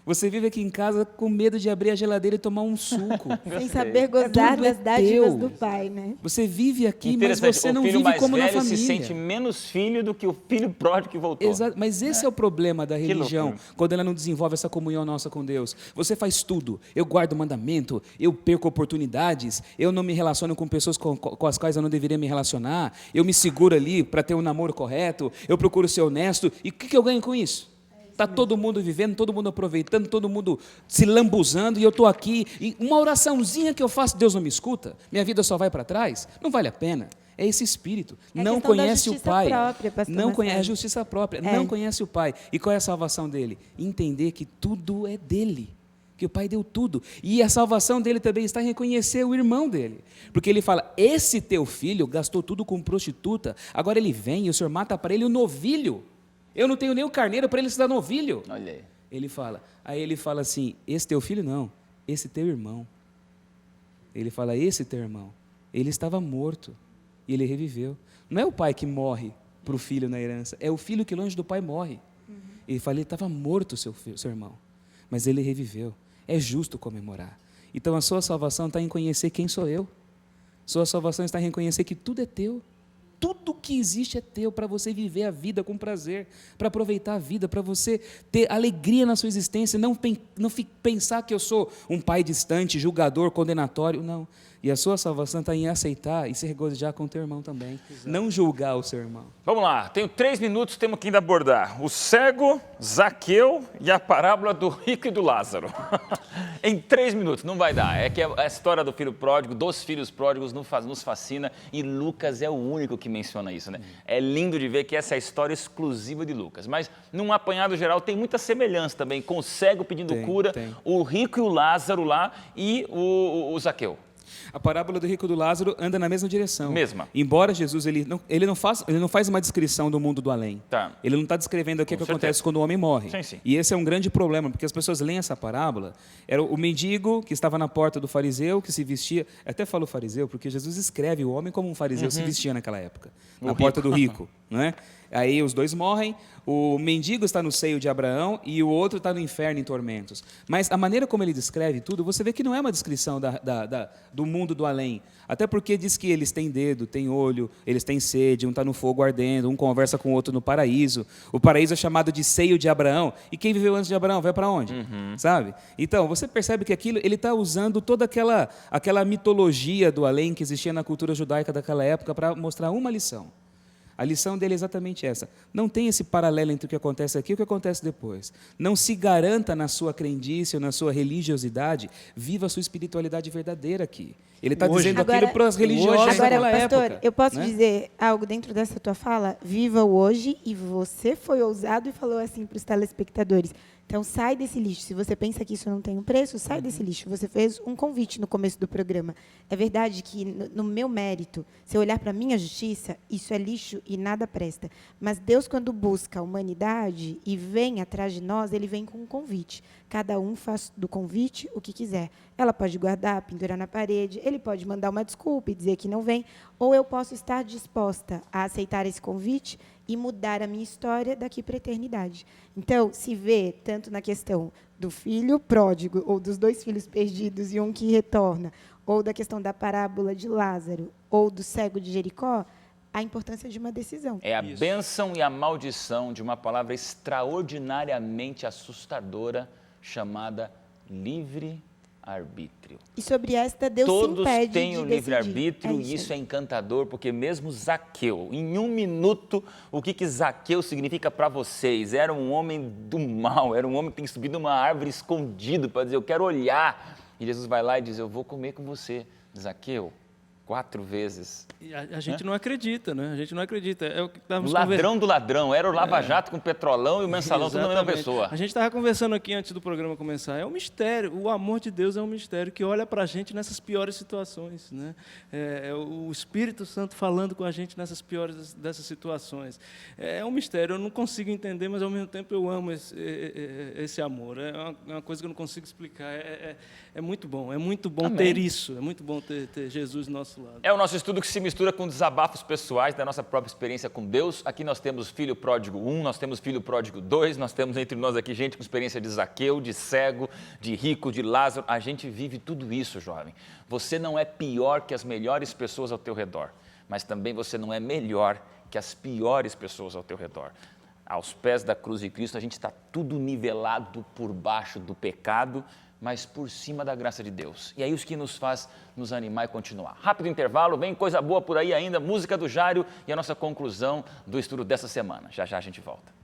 Speaker 3: Você vive aqui em casa com medo de abrir a geladeira e tomar um suco.
Speaker 4: Sem saber gozar
Speaker 3: Tudo é
Speaker 4: das dádivas
Speaker 3: teu.
Speaker 4: do pai, né?
Speaker 3: Você vive aqui, mas você não vive como na família.
Speaker 1: O filho mais velho se sente menos filho do que o filho pródigo que voltou.
Speaker 3: Exato, mas esse é o problema da religião,
Speaker 1: loucura.
Speaker 3: quando ela não desenvolve essa comunhão nossa com Deus. Você faz tudo, eu guardo o mandamento, eu perco oportunidades, eu não me relaciono com pessoas com as quais eu não deveria me relacionar, eu me seguro ali para ter um namoro correto, eu procuro ser honesto, e o que eu ganho com isso? Está todo mundo vivendo, todo mundo aproveitando, todo mundo se lambuzando, e eu estou aqui, e uma oraçãozinha que eu faço, Deus não me escuta, minha vida só vai para trás, não vale a pena. É esse espírito.
Speaker 4: É
Speaker 3: não
Speaker 4: questão da
Speaker 3: conhece o
Speaker 4: justiça
Speaker 3: pai.
Speaker 4: própria, pastor
Speaker 3: Não conhece a
Speaker 4: Marcelo.
Speaker 3: justiça própria. Não conhece o pai. E qual é a salvação dele? Entender que tudo é dele. Que o pai deu tudo. E a salvação dele também está em reconhecer o irmão dele. Porque ele fala: esse teu filho gastou tudo com prostituta, agora ele vem e o senhor mata para ele o novilho. Eu não tenho nem o carneiro para ele se dar novilho.
Speaker 1: Olha aí.
Speaker 3: Aí ele fala assim: esse teu filho não, esse teu irmão. Ele fala: esse teu irmão. Ele estava morto e ele reviveu. Não é o pai que morre para o filho na herança, é o filho que longe do pai morre. Ele fala: ele estava morto, seu irmão, mas ele reviveu. É justo comemorar. Então a sua salvação está em conhecer quem sou eu. Sua salvação está em reconhecer que tudo é teu. Tudo que existe é teu, para você viver a vida com prazer, para aproveitar a vida, para você ter alegria na sua existência, não pensar que eu sou um pai distante, julgador, condenatório, não. E a sua salvação está em aceitar e se regozijar com o teu irmão também, não julgar o seu irmão.
Speaker 1: Vamos lá, tenho 3 minutos, temos que ainda abordar o cego, Zaqueu e a parábola do rico e do Lázaro. Em 3 minutos, não vai dar. É que a história do filho pródigo, dos filhos pródigos nos fascina, e Lucas é o único que menciona isso, né? É lindo de ver que essa é a história exclusiva de Lucas. Mas, num apanhado geral, tem muita semelhança também com o cego pedindo cura, o rico e o Lázaro lá e o Zaqueu.
Speaker 3: A parábola do rico e do Lázaro anda na mesma direção.
Speaker 1: Mesma.
Speaker 3: Embora Jesus ele não faz uma descrição do mundo do além.
Speaker 1: Tá.
Speaker 3: Ele não está descrevendo o que acontece quando o homem morre.
Speaker 1: Sim, sim.
Speaker 3: E esse é um grande problema, porque as pessoas leem essa parábola. Era o mendigo que estava na porta do fariseu, que se vestia... Até falo fariseu, porque Jesus escreve o homem como um fariseu se vestia naquela época. Na porta do rico. Não é? Aí os dois morrem, o mendigo está no seio de Abraão e o outro está no inferno em tormentos. Mas a maneira como ele descreve tudo, você vê que não é uma descrição do mundo do além. Até porque diz que eles têm dedo, têm olho, eles têm sede, um está no fogo ardendo, um conversa com o outro no paraíso. O paraíso é chamado de seio de Abraão. E quem viveu antes de Abraão vai para onde? Sabe? Então, você percebe que aquilo, ele está usando toda aquela mitologia do além que existia na cultura judaica daquela época para mostrar uma lição. A lição dele é exatamente essa. Não tem esse paralelo entre o que acontece aqui e o que acontece depois. Não se garanta na sua crendice ou na sua religiosidade. Viva a sua espiritualidade verdadeira aqui. Ele está dizendo aquilo para as religiosas daquela
Speaker 4: pastor,
Speaker 3: época.
Speaker 4: Eu posso dizer algo dentro dessa tua fala? Viva o hoje, e você foi ousado e falou assim para os telespectadores. Então, sai desse lixo. Se você pensa que isso não tem um preço, sai desse lixo. Você fez um convite no começo do programa. É verdade que, no meu mérito, se eu olhar para a minha justiça, isso é lixo e nada presta. Mas Deus, quando busca a humanidade e vem atrás de nós, Ele vem com um convite. Cada um faz do convite o que quiser. Ela pode guardar, pendurar na parede, ele pode mandar uma desculpa e dizer que não vem, ou eu posso estar disposta a aceitar esse convite e mudar a minha história daqui para a eternidade. Então, se vê tanto na questão do filho pródigo, ou dos 2 filhos perdidos e um que retorna, ou da questão da parábola de Lázaro, ou do cego de Jericó, a importância de uma decisão.
Speaker 1: É a bênção e a maldição de uma palavra extraordinariamente assustadora chamada livre-arbítrio. livre-arbítrio.
Speaker 4: E sobre esta, Deus se
Speaker 1: Todos
Speaker 4: impede
Speaker 1: têm
Speaker 4: de
Speaker 1: o
Speaker 4: decidir.
Speaker 1: livre-arbítrio e isso é encantador, porque mesmo Zaqueu, em 1 minuto, o que Zaqueu significa para vocês? Era um homem do mal, era um homem que tem subido numa árvore escondido para dizer, eu quero olhar. E Jesus vai lá e diz, eu vou comer com você, Zaqueu, 4 vezes.
Speaker 5: E a gente não acredita, né? A gente não acredita. É o que estávamos
Speaker 1: O ladrão do ladrão, era o lava-jato com o petrolão e o mensalão, tudo na mesma pessoa.
Speaker 5: A gente estava conversando aqui antes do programa começar. É um mistério, o amor de Deus é um mistério que olha para a gente nessas piores situações, né? É o Espírito Santo falando com a gente nessas piores dessas situações. É um mistério, eu não consigo entender, mas ao mesmo tempo eu amo esse amor. É uma coisa que eu não consigo explicar. É muito bom ter isso, é muito bom ter Jesus do nosso lado.
Speaker 1: É o nosso estudo que se mistura com desabafos pessoais da nossa própria experiência com Deus. Aqui nós temos Filho Pródigo 1, nós temos Filho Pródigo 2, nós temos entre nós aqui gente com experiência de Zaqueu, de cego, de rico, de Lázaro. A gente vive tudo isso, jovem. Você não é pior que as melhores pessoas ao teu redor, mas também você não é melhor que as piores pessoas ao teu redor. Aos pés da cruz de Cristo, a gente está tudo nivelado por baixo do pecado, mas por cima da graça de Deus. E é isso que nos faz nos animar e continuar. Rápido intervalo, vem coisa boa por aí ainda, música do Jairo e a nossa conclusão do estudo dessa semana. Já já a gente volta.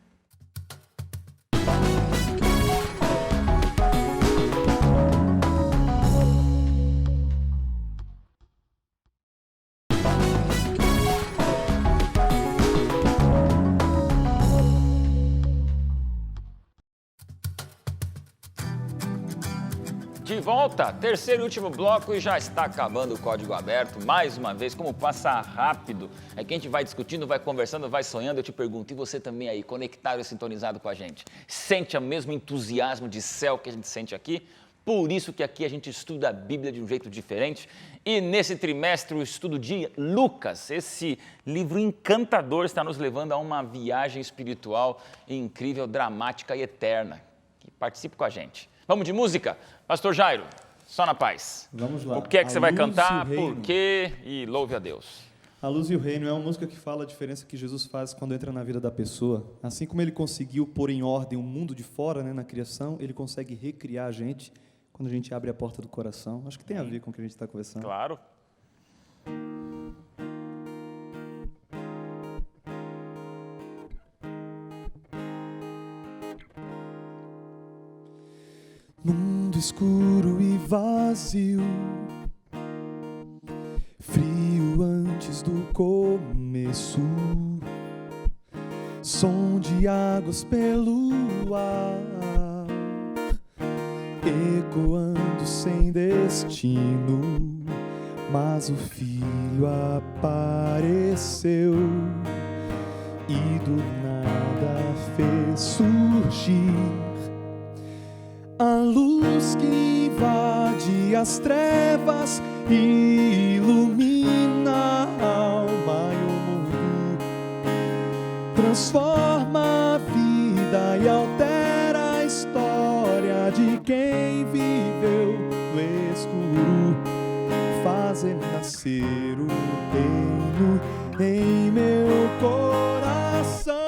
Speaker 1: De volta, terceiro e último bloco e já está acabando o Código Aberto. Mais uma vez, como passa rápido. É que a gente vai discutindo, vai conversando, vai sonhando. Eu te pergunto, e você também aí, conectado e sintonizado com a gente? Sente o mesmo entusiasmo de céu que a gente sente aqui? Por isso que aqui a gente estuda a Bíblia de um jeito diferente. E nesse trimestre, o estudo de Lucas, esse livro encantador, está nos levando a uma viagem espiritual incrível, dramática e eterna. Participe com a gente. Vamos de música? Pastor Jairo, só na paz.
Speaker 6: Vamos lá.
Speaker 1: O que é que você vai cantar,
Speaker 6: e o
Speaker 1: por quê e louve a Deus.
Speaker 6: A Luz e o Reino é uma música que fala a diferença que Jesus faz quando entra na vida da pessoa. Assim como ele conseguiu pôr em ordem o mundo de fora, né, na criação, ele consegue recriar a gente quando a gente abre a porta do coração. Acho que tem a ver com o que a gente está conversando.
Speaker 1: Claro.
Speaker 6: Mundo escuro e vazio, frio antes do começo, som de águas pelo ar, ecoando sem destino, mas o Filho apareceu e do nada fez surgir a luz que invade as trevas e ilumina a alma e o mundo, transforma a vida e altera a história de quem viveu no escuro, fazer nascer o reino em meu coração.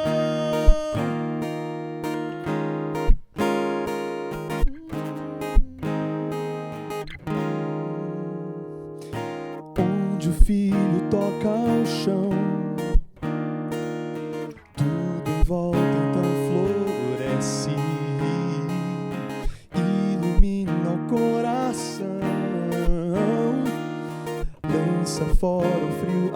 Speaker 6: Onde o filho toca o chão, tudo em volta então floresce, ilumina o coração, lança fora o frio,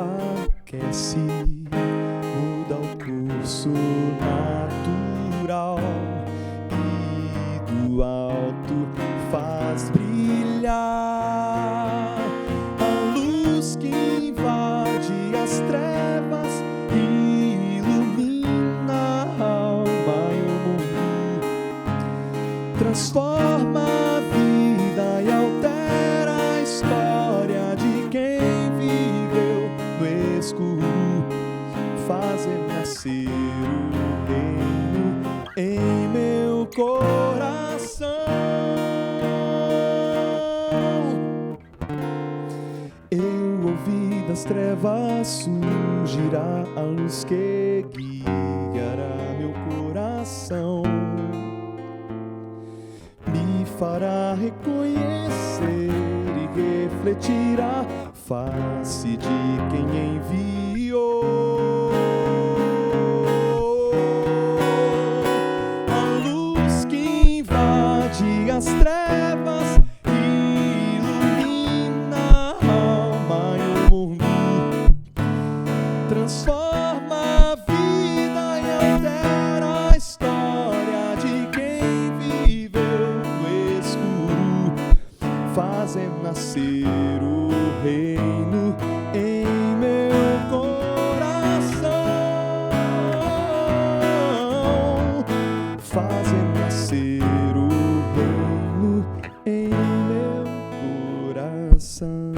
Speaker 6: aquece, muda o curso natural e do alto faz brilhar a luz que invade as trevas e ilumina a alma e o mundo, transforma a vida e altera a história de quem viveu no escuro, fazer nascer o reino em meu coração. Eu ouvi das trevas surgirá a luz que guiará meu coração, me fará reconhecer refletir a face de quem enviou. A luz que invade as trevas ilumina a alma e o mundo, transforma a vida e altera a história de quem viveu no escuro, fazendo nascer o reino em meu coração, fazendo nascer o reino em meu coração.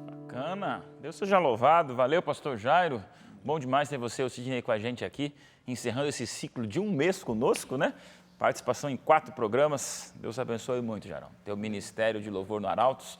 Speaker 1: Bacana. Deus seja louvado. Valeu, pastor Jairo. Bom demais ter você, o Sidney, com a gente aqui, encerrando esse ciclo de um mês conosco, né? Participação em 4 programas. Deus abençoe muito, Jairão. Teu ministério de louvor no Arautos,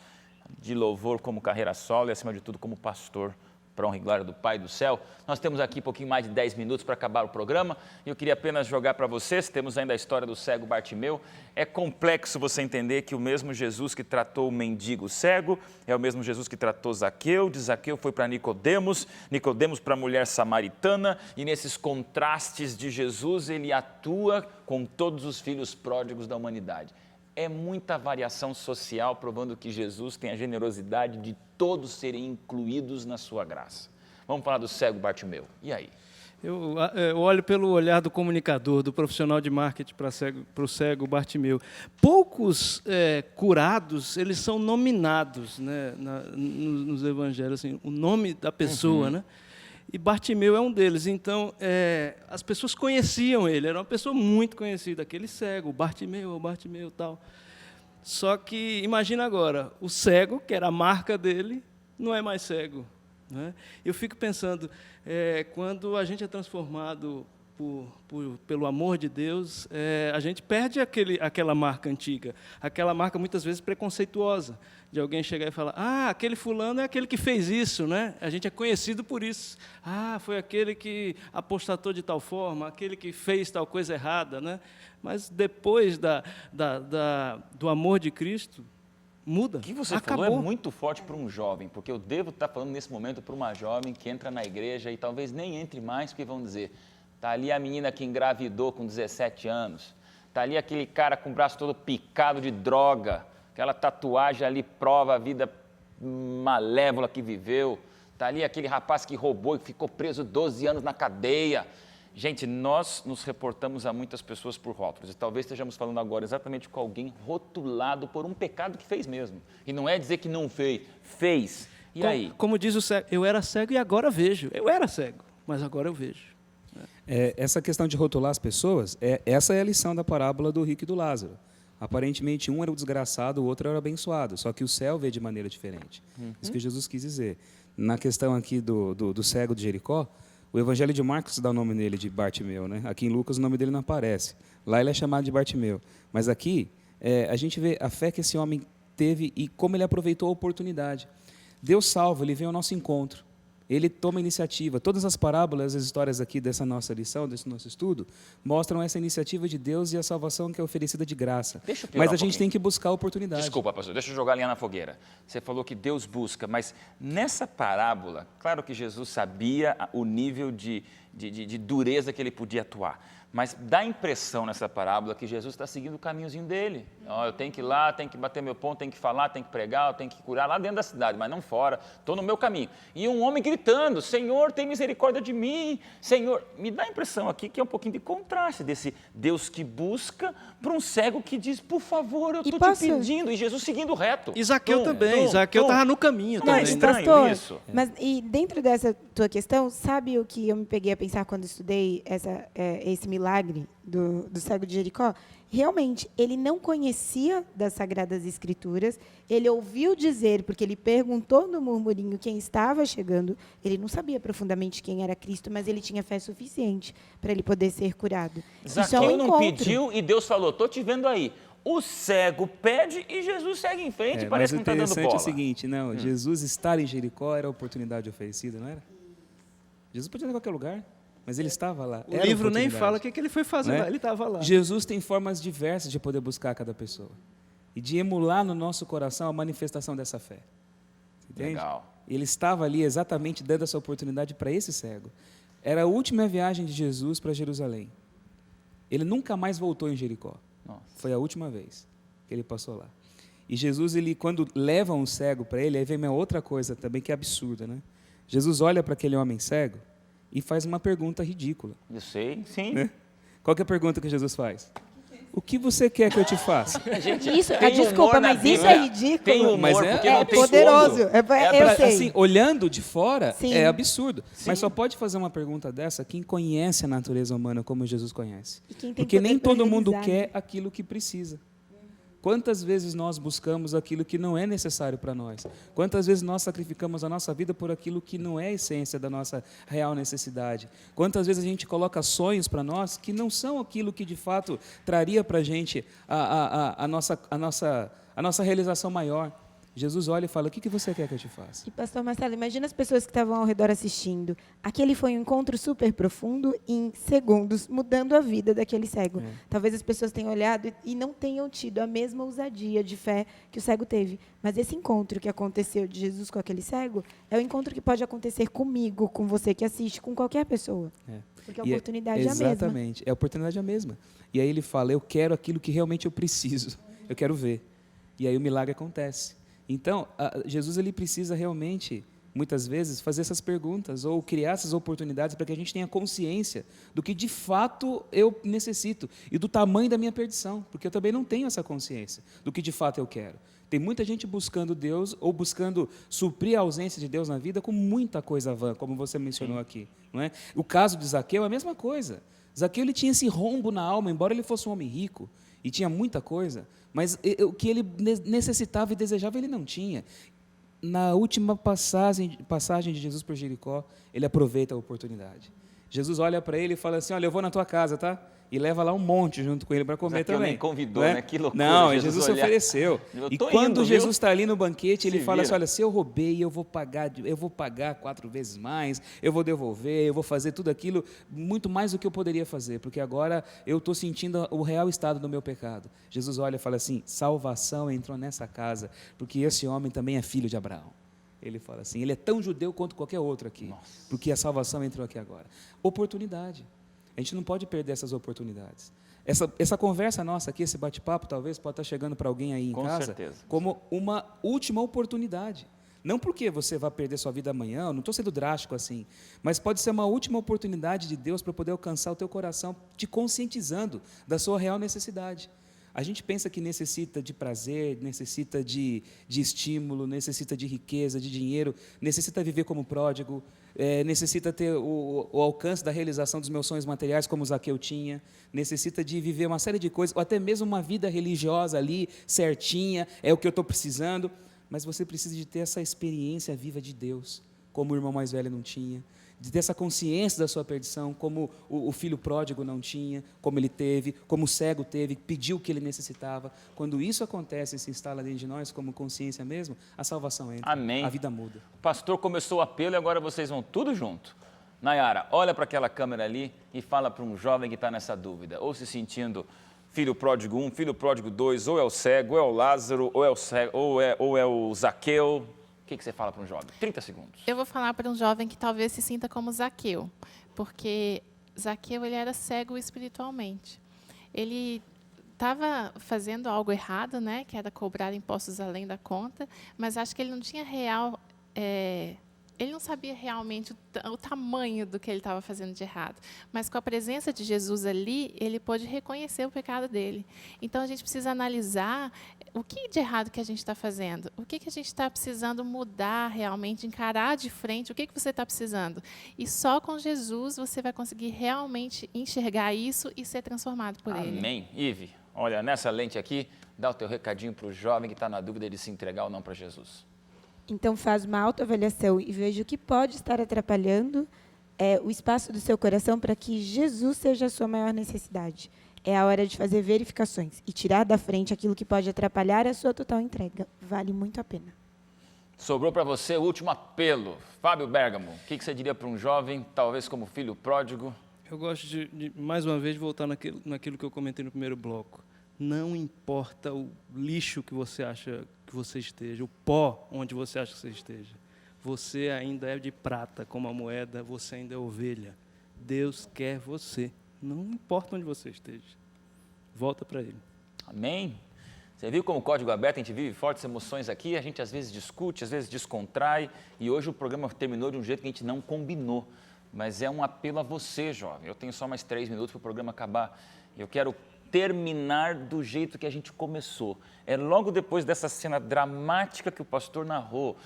Speaker 1: de louvor como carreira solo e, acima de tudo, como pastor, para honra e glória do Pai do céu. Nós temos aqui um pouquinho mais de 10 minutos para acabar o programa e eu queria apenas jogar para vocês, temos ainda a história do cego Bartimeu. É complexo você entender que o mesmo Jesus que tratou o mendigo cego é o mesmo Jesus que tratou Zaqueu, de Zaqueu foi para Nicodemos, Nicodemos para a mulher samaritana, e nesses contrastes de Jesus ele atua com todos os filhos pródigos da humanidade. É muita variação social, provando que Jesus tem a generosidade de todos serem incluídos na sua graça. Vamos falar do cego Bartimeu. E aí?
Speaker 5: Eu olho pelo olhar do comunicador, do profissional de marketing para o cego Bartimeu. Poucos curados, eles são nominados, né, nos evangelhos, assim, o nome da pessoa, né? E Bartimeu é um deles. Então, as pessoas conheciam ele, era uma pessoa muito conhecida, aquele cego, o Bartimeu e tal. Só que, imagina agora, o cego, que era a marca dele, não é mais cego, né? Eu fico pensando, quando a gente é transformado pelo amor de Deus, a gente perde aquela marca antiga, aquela marca muitas vezes preconceituosa, de alguém chegar e falar, aquele fulano é aquele que fez isso, né? A gente é conhecido por isso. Foi aquele que apostatou de tal forma, aquele que fez tal coisa errada, né? Mas depois do amor de Cristo, muda.
Speaker 1: O que você
Speaker 5: acabou.
Speaker 1: falou é muito forte para um jovem, porque eu devo estar falando nesse momento para uma jovem que entra na igreja e talvez nem entre mais, porque vão dizer, está ali a menina que engravidou com 17 anos, está ali aquele cara com o braço todo picado de droga, aquela tatuagem ali prova a vida malévola que viveu, está ali aquele rapaz que roubou e ficou preso 12 anos na cadeia. Gente, nós nos reportamos a muitas pessoas por rótulos, e talvez estejamos falando agora exatamente com alguém rotulado por um pecado que fez mesmo. E não é dizer que não fez. E aí?
Speaker 5: Como diz o cego, eu era cego e agora vejo. Eu era cego, mas agora eu vejo.
Speaker 3: Essa questão de rotular as pessoas, essa é a lição da parábola do rico e do Lázaro. Aparentemente, um era o desgraçado, o outro era o abençoado, só que o céu vê de maneira diferente. Isso que Jesus quis dizer. Na questão aqui do cego de Jericó, o Evangelho de Marcos dá o nome nele de Bartimeu, né? Aqui em Lucas o nome dele não aparece. Lá ele é chamado de Bartimeu. Mas aqui a gente vê a fé que esse homem teve e como ele aproveitou a oportunidade. Deus salva, ele vem ao nosso encontro. Ele toma iniciativa. Todas as parábolas, as histórias aqui dessa nossa lição, desse nosso estudo, mostram essa iniciativa de Deus e a salvação que é oferecida de graça. Mas a gente tem que buscar a oportunidade.
Speaker 1: Desculpa, pastor, deixa eu jogar a linha na fogueira. Você falou que Deus busca, mas nessa parábola, claro que Jesus sabia o nível de dureza que ele podia atuar, mas dá a impressão nessa parábola que Jesus está seguindo o caminhozinho dele. Eu tenho que ir lá, tenho que bater meu ponto, tenho que falar, tenho que pregar, eu tenho que curar lá dentro da cidade, mas não fora, estou no meu caminho. E um homem gritando, Senhor, tem misericórdia de mim, Senhor. Me dá a impressão aqui que é um pouquinho de contraste desse Deus que busca para um cego que diz, por favor, eu estou te pedindo, e Jesus seguindo reto.
Speaker 5: E Zaqueu também, Zaqueu estava no caminho
Speaker 1: Não é
Speaker 5: também.
Speaker 1: estranho
Speaker 4: Pastor,
Speaker 1: isso?
Speaker 4: Mas e dentro dessa tua questão, sabe o que eu me peguei a pensar quando estudei esse milagre do cego de Jericó? Realmente, ele não conhecia das Sagradas Escrituras, ele ouviu dizer, porque ele perguntou no murmurinho quem estava chegando, ele não sabia profundamente quem era Cristo, mas ele tinha fé suficiente para ele poder ser curado.
Speaker 1: Zaqueu não pediu e Deus falou, estou te vendo aí. O cego pede e Jesus segue em frente, parece que não está dando bola.
Speaker 3: Mas o interessante é o seguinte, Jesus estar em Jericó era a oportunidade oferecida, não era? Jesus podia ir em qualquer lugar. mas ele estava lá.
Speaker 5: O livro nem fala o que ele foi fazer lá, ele estava lá.
Speaker 3: Jesus tem formas diversas de poder buscar cada pessoa e de emular no nosso coração a manifestação dessa fé. Entende?
Speaker 1: Legal.
Speaker 3: Ele estava ali exatamente dando essa oportunidade para esse cego. Era a última viagem de Jesus para Jerusalém. Ele nunca mais voltou em Jericó.
Speaker 1: Nossa.
Speaker 3: Foi a última vez que ele passou lá. E Jesus, ele, quando leva um cego para ele, aí vem uma outra coisa também que é absurda, né? Jesus olha para aquele homem cego e faz uma pergunta ridícula.
Speaker 1: Eu sei, sim.
Speaker 3: Né? Qual que é a pergunta que Jesus faz? O que você quer que eu te faça?
Speaker 1: Gente,
Speaker 4: Isso,
Speaker 1: tem
Speaker 4: desculpa,
Speaker 1: humor na
Speaker 4: mas isso
Speaker 1: Bíblia.
Speaker 4: é ridículo.
Speaker 1: Tem humor,
Speaker 3: Mas
Speaker 1: porque
Speaker 4: É
Speaker 1: não tem
Speaker 4: poderoso.
Speaker 1: como.
Speaker 4: Eu sei.
Speaker 3: Assim, olhando de fora,
Speaker 4: Sim.
Speaker 3: é absurdo.
Speaker 1: Sim.
Speaker 3: Mas só pode fazer uma pergunta dessa quem conhece a natureza humana como Jesus conhece.
Speaker 4: E quem tem
Speaker 3: Porque
Speaker 4: poder
Speaker 3: nem
Speaker 4: pra
Speaker 3: todo mundo
Speaker 4: realizar,
Speaker 3: quer aquilo que precisa. Quantas vezes nós buscamos aquilo que não é necessário para nós? Quantas vezes nós sacrificamos a nossa vida por aquilo que não é a essência da nossa real necessidade? Quantas vezes a gente coloca sonhos para nós que não são aquilo que de fato traria para a gente a nossa realização maior? Jesus olha e fala, o que você quer que eu te faça?
Speaker 4: E, pastor Marcelo, imagina as pessoas que estavam ao redor assistindo. Aquele foi um encontro super profundo, em segundos, mudando a vida daquele cego. Talvez as pessoas tenham olhado e não tenham tido a mesma ousadia de fé que o cego teve. Mas esse encontro que aconteceu de Jesus com aquele cego é o encontro que pode acontecer comigo, com você que assiste, com qualquer pessoa. Porque a oportunidade é a mesma.
Speaker 3: Exatamente, a oportunidade é a mesma. E aí ele fala, eu quero aquilo que realmente eu preciso, eu quero ver. E aí o milagre acontece. Então, Jesus ele precisa realmente, muitas vezes, fazer essas perguntas ou criar essas oportunidades para que a gente tenha consciência do que de fato eu necessito e do tamanho da minha perdição, porque eu também não tenho essa consciência do que de fato eu quero. Tem muita gente buscando Deus ou buscando suprir a ausência de Deus na vida com muita coisa vã, como você mencionou aqui. Não é? O caso de Zaqueu é a mesma coisa. Zaqueu ele tinha esse rombo na alma, embora ele fosse um homem rico e tinha muita coisa, mas o que ele necessitava e desejava ele não tinha. Na última passagem de Jesus por Jericó, ele aproveita a oportunidade. Jesus olha para ele e fala assim, olha, eu vou na tua casa, tá? E leva lá um monte junto com ele para comer
Speaker 1: Zaqueu
Speaker 3: também.
Speaker 1: nem convidou,
Speaker 3: não é?
Speaker 1: né? Que loucura.
Speaker 3: Não, Jesus se ofereceu. E quando Jesus está ali no banquete, ele fala assim, olha, se eu roubei, eu vou pagar 4 vezes mais, eu vou devolver, eu vou fazer tudo aquilo, muito mais do que eu poderia fazer, porque agora eu estou sentindo o real estado do meu pecado. Jesus olha e fala assim, salvação entrou nessa casa, porque esse homem também é filho de Abraão. Ele fala assim, ele é tão judeu quanto qualquer outro aqui, porque a salvação entrou aqui agora. Oportunidade. A gente não pode perder essas oportunidades. Essa conversa nossa aqui, esse bate-papo, talvez pode estar chegando para alguém aí em casa,
Speaker 1: certeza.
Speaker 3: como uma última oportunidade. Não porque você vai perder sua vida amanhã, não estou sendo drástico assim, mas pode ser uma última oportunidade de Deus para poder alcançar o teu coração, te conscientizando da sua real necessidade. A gente pensa que necessita de prazer, necessita de estímulo, necessita de riqueza, de dinheiro, necessita viver como pródigo, necessita ter o alcance da realização dos meus sonhos materiais, como Zaqueu tinha, necessita de viver uma série de coisas, ou até mesmo uma vida religiosa ali, certinha, é o que eu estou precisando, mas você precisa de ter essa experiência viva de Deus, como o irmão mais velho não tinha, de ter essa consciência da sua perdição, como o filho pródigo não tinha, como ele teve, como o cego teve, pediu o que ele necessitava. Quando isso acontece e se instala dentro de nós, como consciência mesmo, a salvação entra,
Speaker 1: Amém.
Speaker 3: a vida muda.
Speaker 1: O pastor começou o apelo e agora vocês vão tudo junto. Nayara, olha para aquela câmera ali e fala para um jovem que está nessa dúvida, ou se sentindo filho pródigo 1, filho pródigo 2, ou é o cego, ou é o Lázaro, ou é o Zaqueu. O que você fala para um jovem? 30 segundos.
Speaker 2: Eu vou falar para um jovem que talvez se sinta como Zaqueu, porque Zaqueu ele era cego espiritualmente. Ele estava fazendo algo errado, né, que era cobrar impostos além da conta, mas acho que ele não tinha ele não sabia realmente o tamanho do que ele estava fazendo de errado. Mas com a presença de Jesus ali, ele pôde reconhecer o pecado dele. Então, a gente precisa analisar o que de errado que a gente está fazendo. O que a gente está precisando mudar realmente, encarar de frente. O que você está precisando. E só com Jesus você vai conseguir realmente enxergar isso e ser transformado por ele.
Speaker 1: Amém. Ive, olha, nessa lente aqui, dá o teu recadinho para o jovem que está na dúvida de se entregar ou não para Jesus.
Speaker 4: Então, faz uma autoavaliação e veja o que pode estar atrapalhando o espaço do seu coração para que Jesus seja a sua maior necessidade. É a hora de fazer verificações e tirar da frente aquilo que pode atrapalhar a sua total entrega. Vale muito a pena.
Speaker 1: Sobrou para você o último apelo. Fábio Bergamo, o que você diria para um jovem, talvez como filho pródigo?
Speaker 5: Eu gosto de mais uma vez, voltar naquilo que eu comentei no primeiro bloco. Não importa o lixo que você acha que você esteja, o pó onde você acha que você esteja. Você ainda é de prata, como a moeda, você ainda é ovelha. Deus quer você, não importa onde você esteja. Volta para Ele.
Speaker 1: Amém? Você viu como o Código Aberto, a gente vive fortes emoções aqui, a gente às vezes discute, às vezes descontrai, e hoje o programa terminou de um jeito que a gente não combinou. Mas é um apelo a você, jovem. Eu tenho só mais 3 minutos para o programa acabar. Eu quero terminar do jeito que a gente começou. É logo depois dessa cena dramática que o pastor narrou,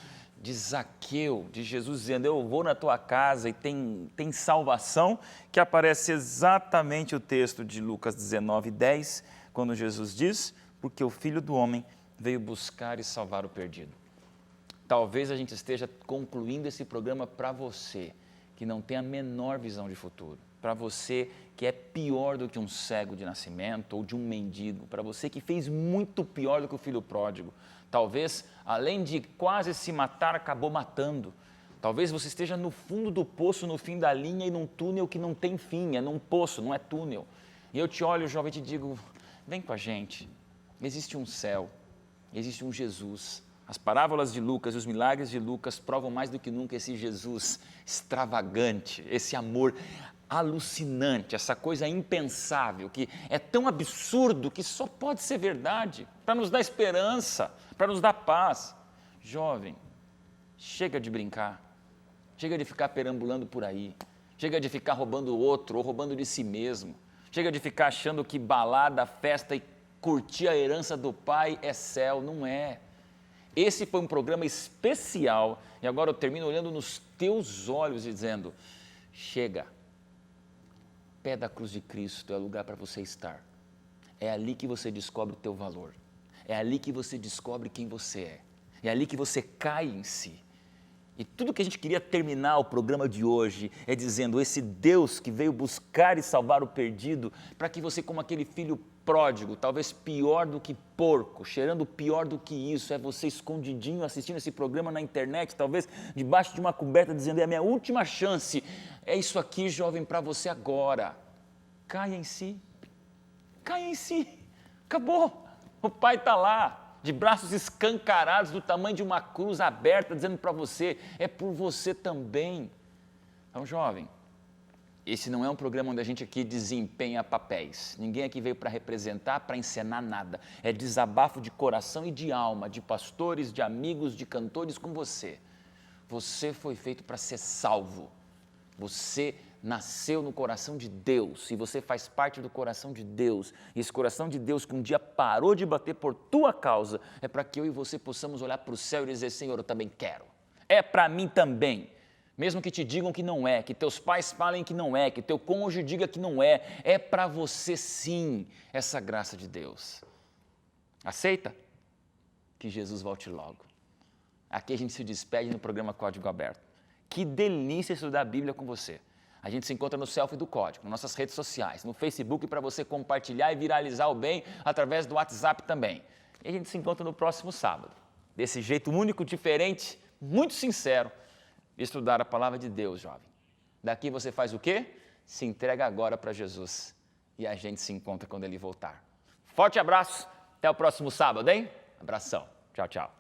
Speaker 1: de Zaqueu, de Jesus dizendo, eu vou na tua casa e tem salvação, que aparece exatamente o texto de Lucas 19:10, quando Jesus diz, porque o Filho do Homem veio buscar e salvar o perdido. Talvez a gente esteja concluindo esse programa para você, que não tem a menor visão de futuro, para você que é pior do que um cego de nascimento ou de um mendigo, para você que fez muito pior do que o filho pródigo. Talvez, além de quase se matar, acabou matando. Talvez você esteja no fundo do poço, no fim da linha e num túnel que não tem fim, é num poço, não é túnel. E eu te olho, jovem, e te digo, vem com a gente. Existe um céu, existe um Jesus. As parábolas de Lucas e os milagres de Lucas provam mais do que nunca esse Jesus extravagante, esse amor alucinante, essa coisa impensável, que é tão absurdo que só pode ser verdade, para nos dar esperança, para nos dar paz. Jovem, chega de brincar, chega de ficar perambulando por aí, chega de ficar roubando o outro ou roubando de si mesmo, chega de ficar achando que balada, festa e curtir a herança do pai é céu, não é. Esse foi um programa especial e agora eu termino olhando nos teus olhos e dizendo, chega, pé da cruz de Cristo é o lugar para você estar. É ali que você descobre o teu valor. É ali que você descobre quem você é. É ali que você cai em si. E tudo que a gente queria terminar o programa de hoje é dizendo, esse Deus que veio buscar e salvar o perdido, para que você, como aquele filho pródigo, talvez pior do que porco, cheirando pior do que isso, é você escondidinho assistindo esse programa na internet, talvez debaixo de uma coberta, dizendo, é a minha última chance, é isso aqui, jovem, para você agora. Caia em si, acabou, o Pai está lá, de braços escancarados, do tamanho de uma cruz aberta, dizendo para você, é por você também. Então, jovem, esse não é um programa onde a gente aqui desempenha papéis. Ninguém aqui veio para representar, para encenar nada. É desabafo de coração e de alma, de pastores, de amigos, de cantores como você. Você foi feito para ser salvo. Você nasceu no coração de Deus e você faz parte do coração de Deus. E esse coração de Deus que um dia parou de bater por tua causa, é para que eu e você possamos olhar para o céu e dizer, Senhor, eu também quero. É para mim também. Mesmo que te digam que não é, que teus pais falem que não é, que teu cônjuge diga que não é para você sim, essa graça de Deus. Aceita? Que Jesus volte logo. Aqui a gente se despede no programa Código Aberto. Que delícia estudar a Bíblia com você. A gente se encontra no Selfie do Código, nas nossas redes sociais, no Facebook para você compartilhar e viralizar o bem através do WhatsApp também. E a gente se encontra no próximo sábado. Desse jeito único, diferente, muito sincero, estudar a palavra de Deus, jovem. Daqui você faz o quê? Se entrega agora para Jesus. E a gente se encontra quando Ele voltar. Forte abraço, até o próximo sábado, hein? Abração. Tchau, tchau.